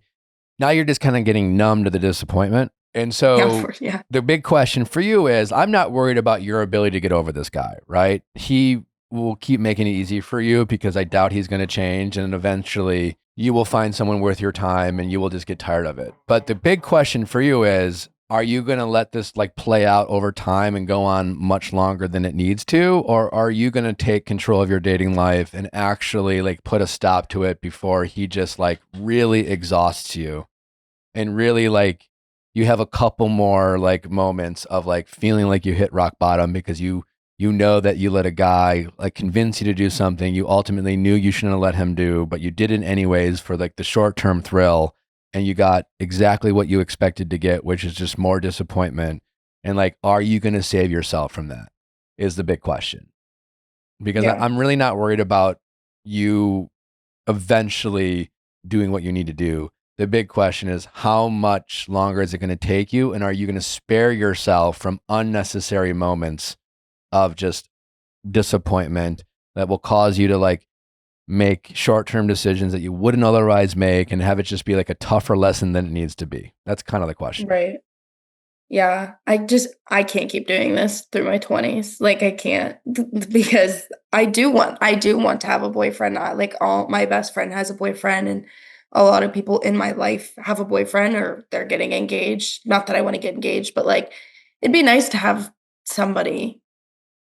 of getting numb to the disappointment. And so the big question for you is, I'm not worried about your ability to get over this guy, right? He will keep making it easy for you because I doubt he's going to change, and eventually you will find someone worth your time and you will just get tired of it. But the big question for you is, are you going to let this like play out over time and go on much longer than it needs to? Or are you going to take control of your dating life and actually like put a stop to it before he just like really exhausts you, and really like you have a couple more like moments of like feeling like you hit rock bottom because you know that you let a guy like convince you to do something you ultimately knew you shouldn't have let him do, but you did it anyways for like the short-term thrill, and you got exactly what you expected to get, which is just more disappointment. And like, are you going to save yourself from that is the big question. Because I'm really not worried about you eventually doing what you need to do. the big question is, how much longer is it going to take you? And are you going to spare yourself from unnecessary moments of just disappointment that will cause you to like make short-term decisions that you wouldn't otherwise make and have it just be like a tougher lesson than it needs to be? That's kind of the question. Right. Yeah. I can't keep doing this through my 20s. Like I can't because I do want to have a boyfriend. Like all my best friend has a boyfriend, and a lot of people in my life have a boyfriend or they're getting engaged. Not that I want to get engaged, but like it'd be nice to have somebody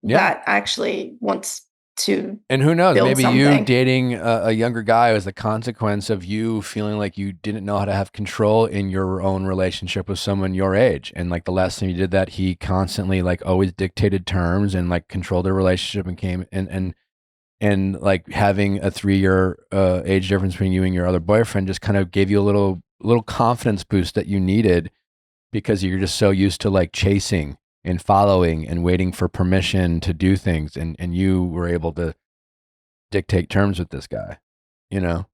that actually wants to. And who knows, build maybe something. you dating a younger guy was the consequence of you feeling like you didn't know how to have control in your own relationship with someone your age. And like the last time you did that, he constantly like always dictated terms and like controlled the relationship and came and like having a 3-year age difference between you and your other boyfriend just kind of gave you a little confidence boost that you needed, because you're just so used to like chasing and following and waiting for permission to do things. And you were able to dictate terms with this guy, you know?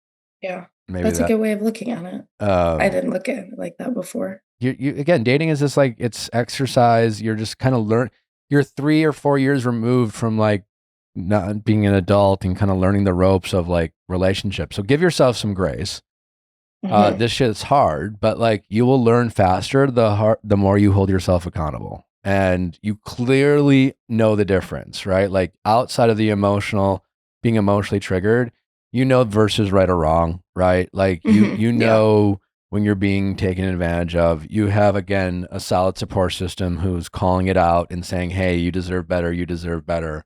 Yeah. Maybe That's a good way of looking at it. I didn't look at it like that before. You again, dating is just like, it's exercise. You're just kind of you're 3 or 4 years removed from like not being an adult and kind of learning the ropes of like relationships. So give yourself some grace. Mhm. This shit's hard, but like you will learn faster the more you hold yourself accountable. And you clearly know the difference, right? Like outside of the being emotionally triggered, you know versus right or wrong, right? Like you know when you're being taken advantage of. You have, again, a solid support system who's calling it out and saying, hey, you deserve better, you deserve better.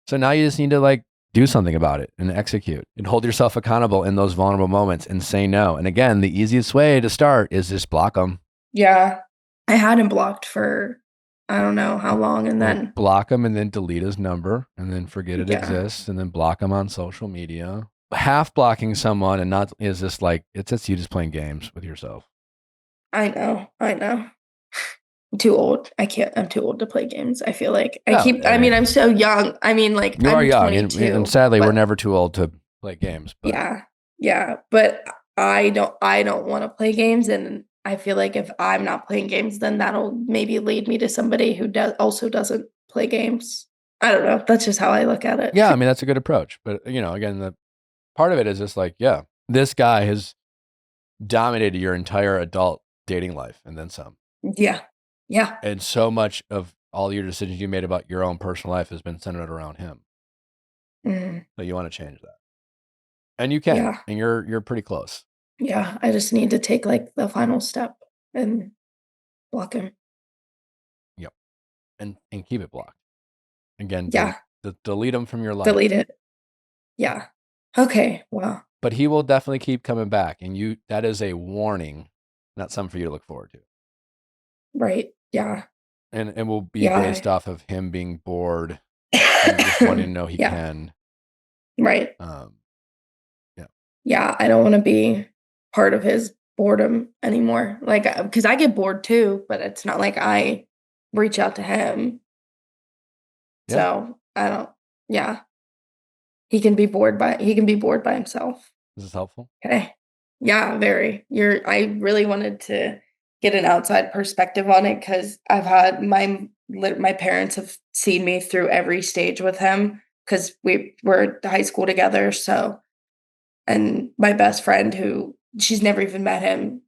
So now you just need to like do something about it and execute and hold yourself accountable in those vulnerable moments and say no. And again, the easiest way to start is just block them. Yeah. I had him blocked for I don't know how long, and then block him and then delete his number and then forget it exists and then block him on social media. Half blocking someone and not is just like, it's just you just playing games with yourself. I know. I'm too old. I'm too old to play games. I feel like I'm so young. I mean, like you I'm are young 22, and sadly we're never too old to play games. But. Yeah. But I don't want to play games, and I feel like if I'm not playing games, then that'll maybe lead me to somebody who doesn't play games. I don't know. That's just how I look at it. Yeah, I mean, that's a good approach. But, you know, again, the part of it is just like, yeah, this guy has dominated your entire adult dating life and then some. Yeah. Yeah. And so much of all your decisions you made about your own personal life has been centered around him. Mm. So you want to change that. And you can. Yeah. And you're pretty close. Yeah. I just need to take like the final step and block him. Yep. And keep it blocked. Again, Yeah. delete him from your life. Delete it. Yeah. Okay. Wow. But he will definitely keep coming back. And that is a warning, not something for you to look forward to. Right. Yeah. And it will be based off of him being bored and just wanting to know he can. Right. Yeah. Yeah. I don't want to be part of his boredom anymore. Like, because I get bored too, but it's not like I reach out to him. Yeah. So I don't. Yeah. He can be bored by himself. Is this helpful? Okay. Yeah, very. I really wanted to get an outside perspective on it because I've had my parents have seen me through every stage with him because we were high school together. So, and my best friend, who she's never even met him,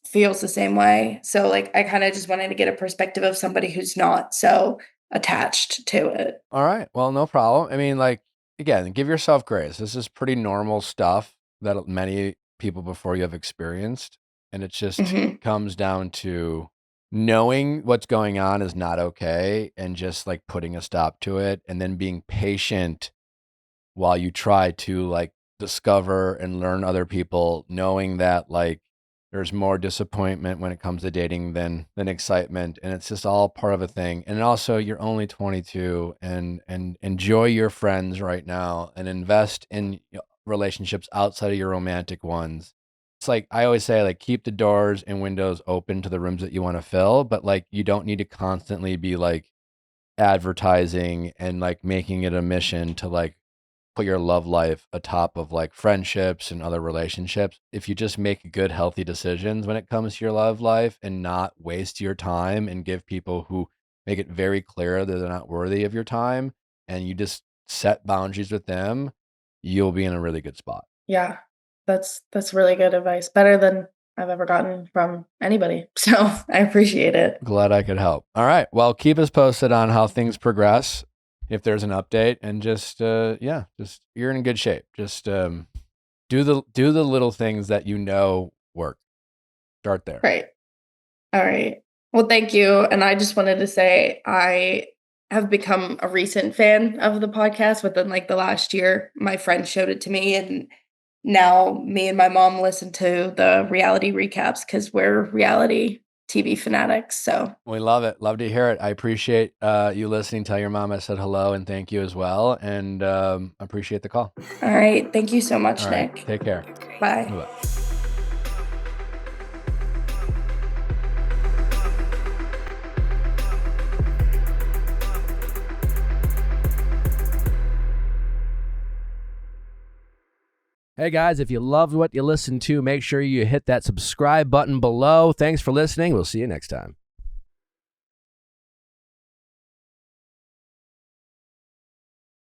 feels the same way. So, like, I kind of just wanted to get a perspective of somebody who's not so attached to it. All right. Well, no problem. I mean, like, again, give yourself grace. This is pretty normal stuff that many people before you have experienced. And it just comes down to knowing what's going on is not okay and just like putting a stop to it and then being patient while you try to like discover and learn other people, knowing that like there's more disappointment when it comes to dating than excitement. And it's just all part of a thing. And also you're only 22 and enjoy your friends right now and invest in relationships outside of your romantic ones. It's like, I always say, like, keep the doors and windows open to the rooms that you want to fill, but like, you don't need to constantly be like advertising and like making it a mission to like put your love life atop of like friendships and other relationships. If you just make good, healthy decisions when it comes to your love life and not waste your time and give people who make it very clear that they're not worthy of your time, and you just set boundaries with them, you'll be in a really good spot. Yeah, that's really good advice. Better than I've ever gotten from anybody. So I appreciate it. Glad I could help. All right. Well, keep us posted on how things progress if there's an update, and just just you're in good shape. Just do the little things that you know work. Start there. Right. All right. Well, thank you. And I just wanted to say I have become a recent fan of the podcast within like the last year. My friend showed it to me, and now me and my mom listen to the reality recaps because we're reality TV fanatics. So We love it. Love to hear it. I appreciate you listening. Tell your mom I said hello and thank you as well. And appreciate the call. all right. Thank you so much, All right. Nick. Take care. Bye. Bye-bye. Hey guys, if you loved what you listened to, make sure you hit that subscribe button below. Thanks for listening. We'll see you next time.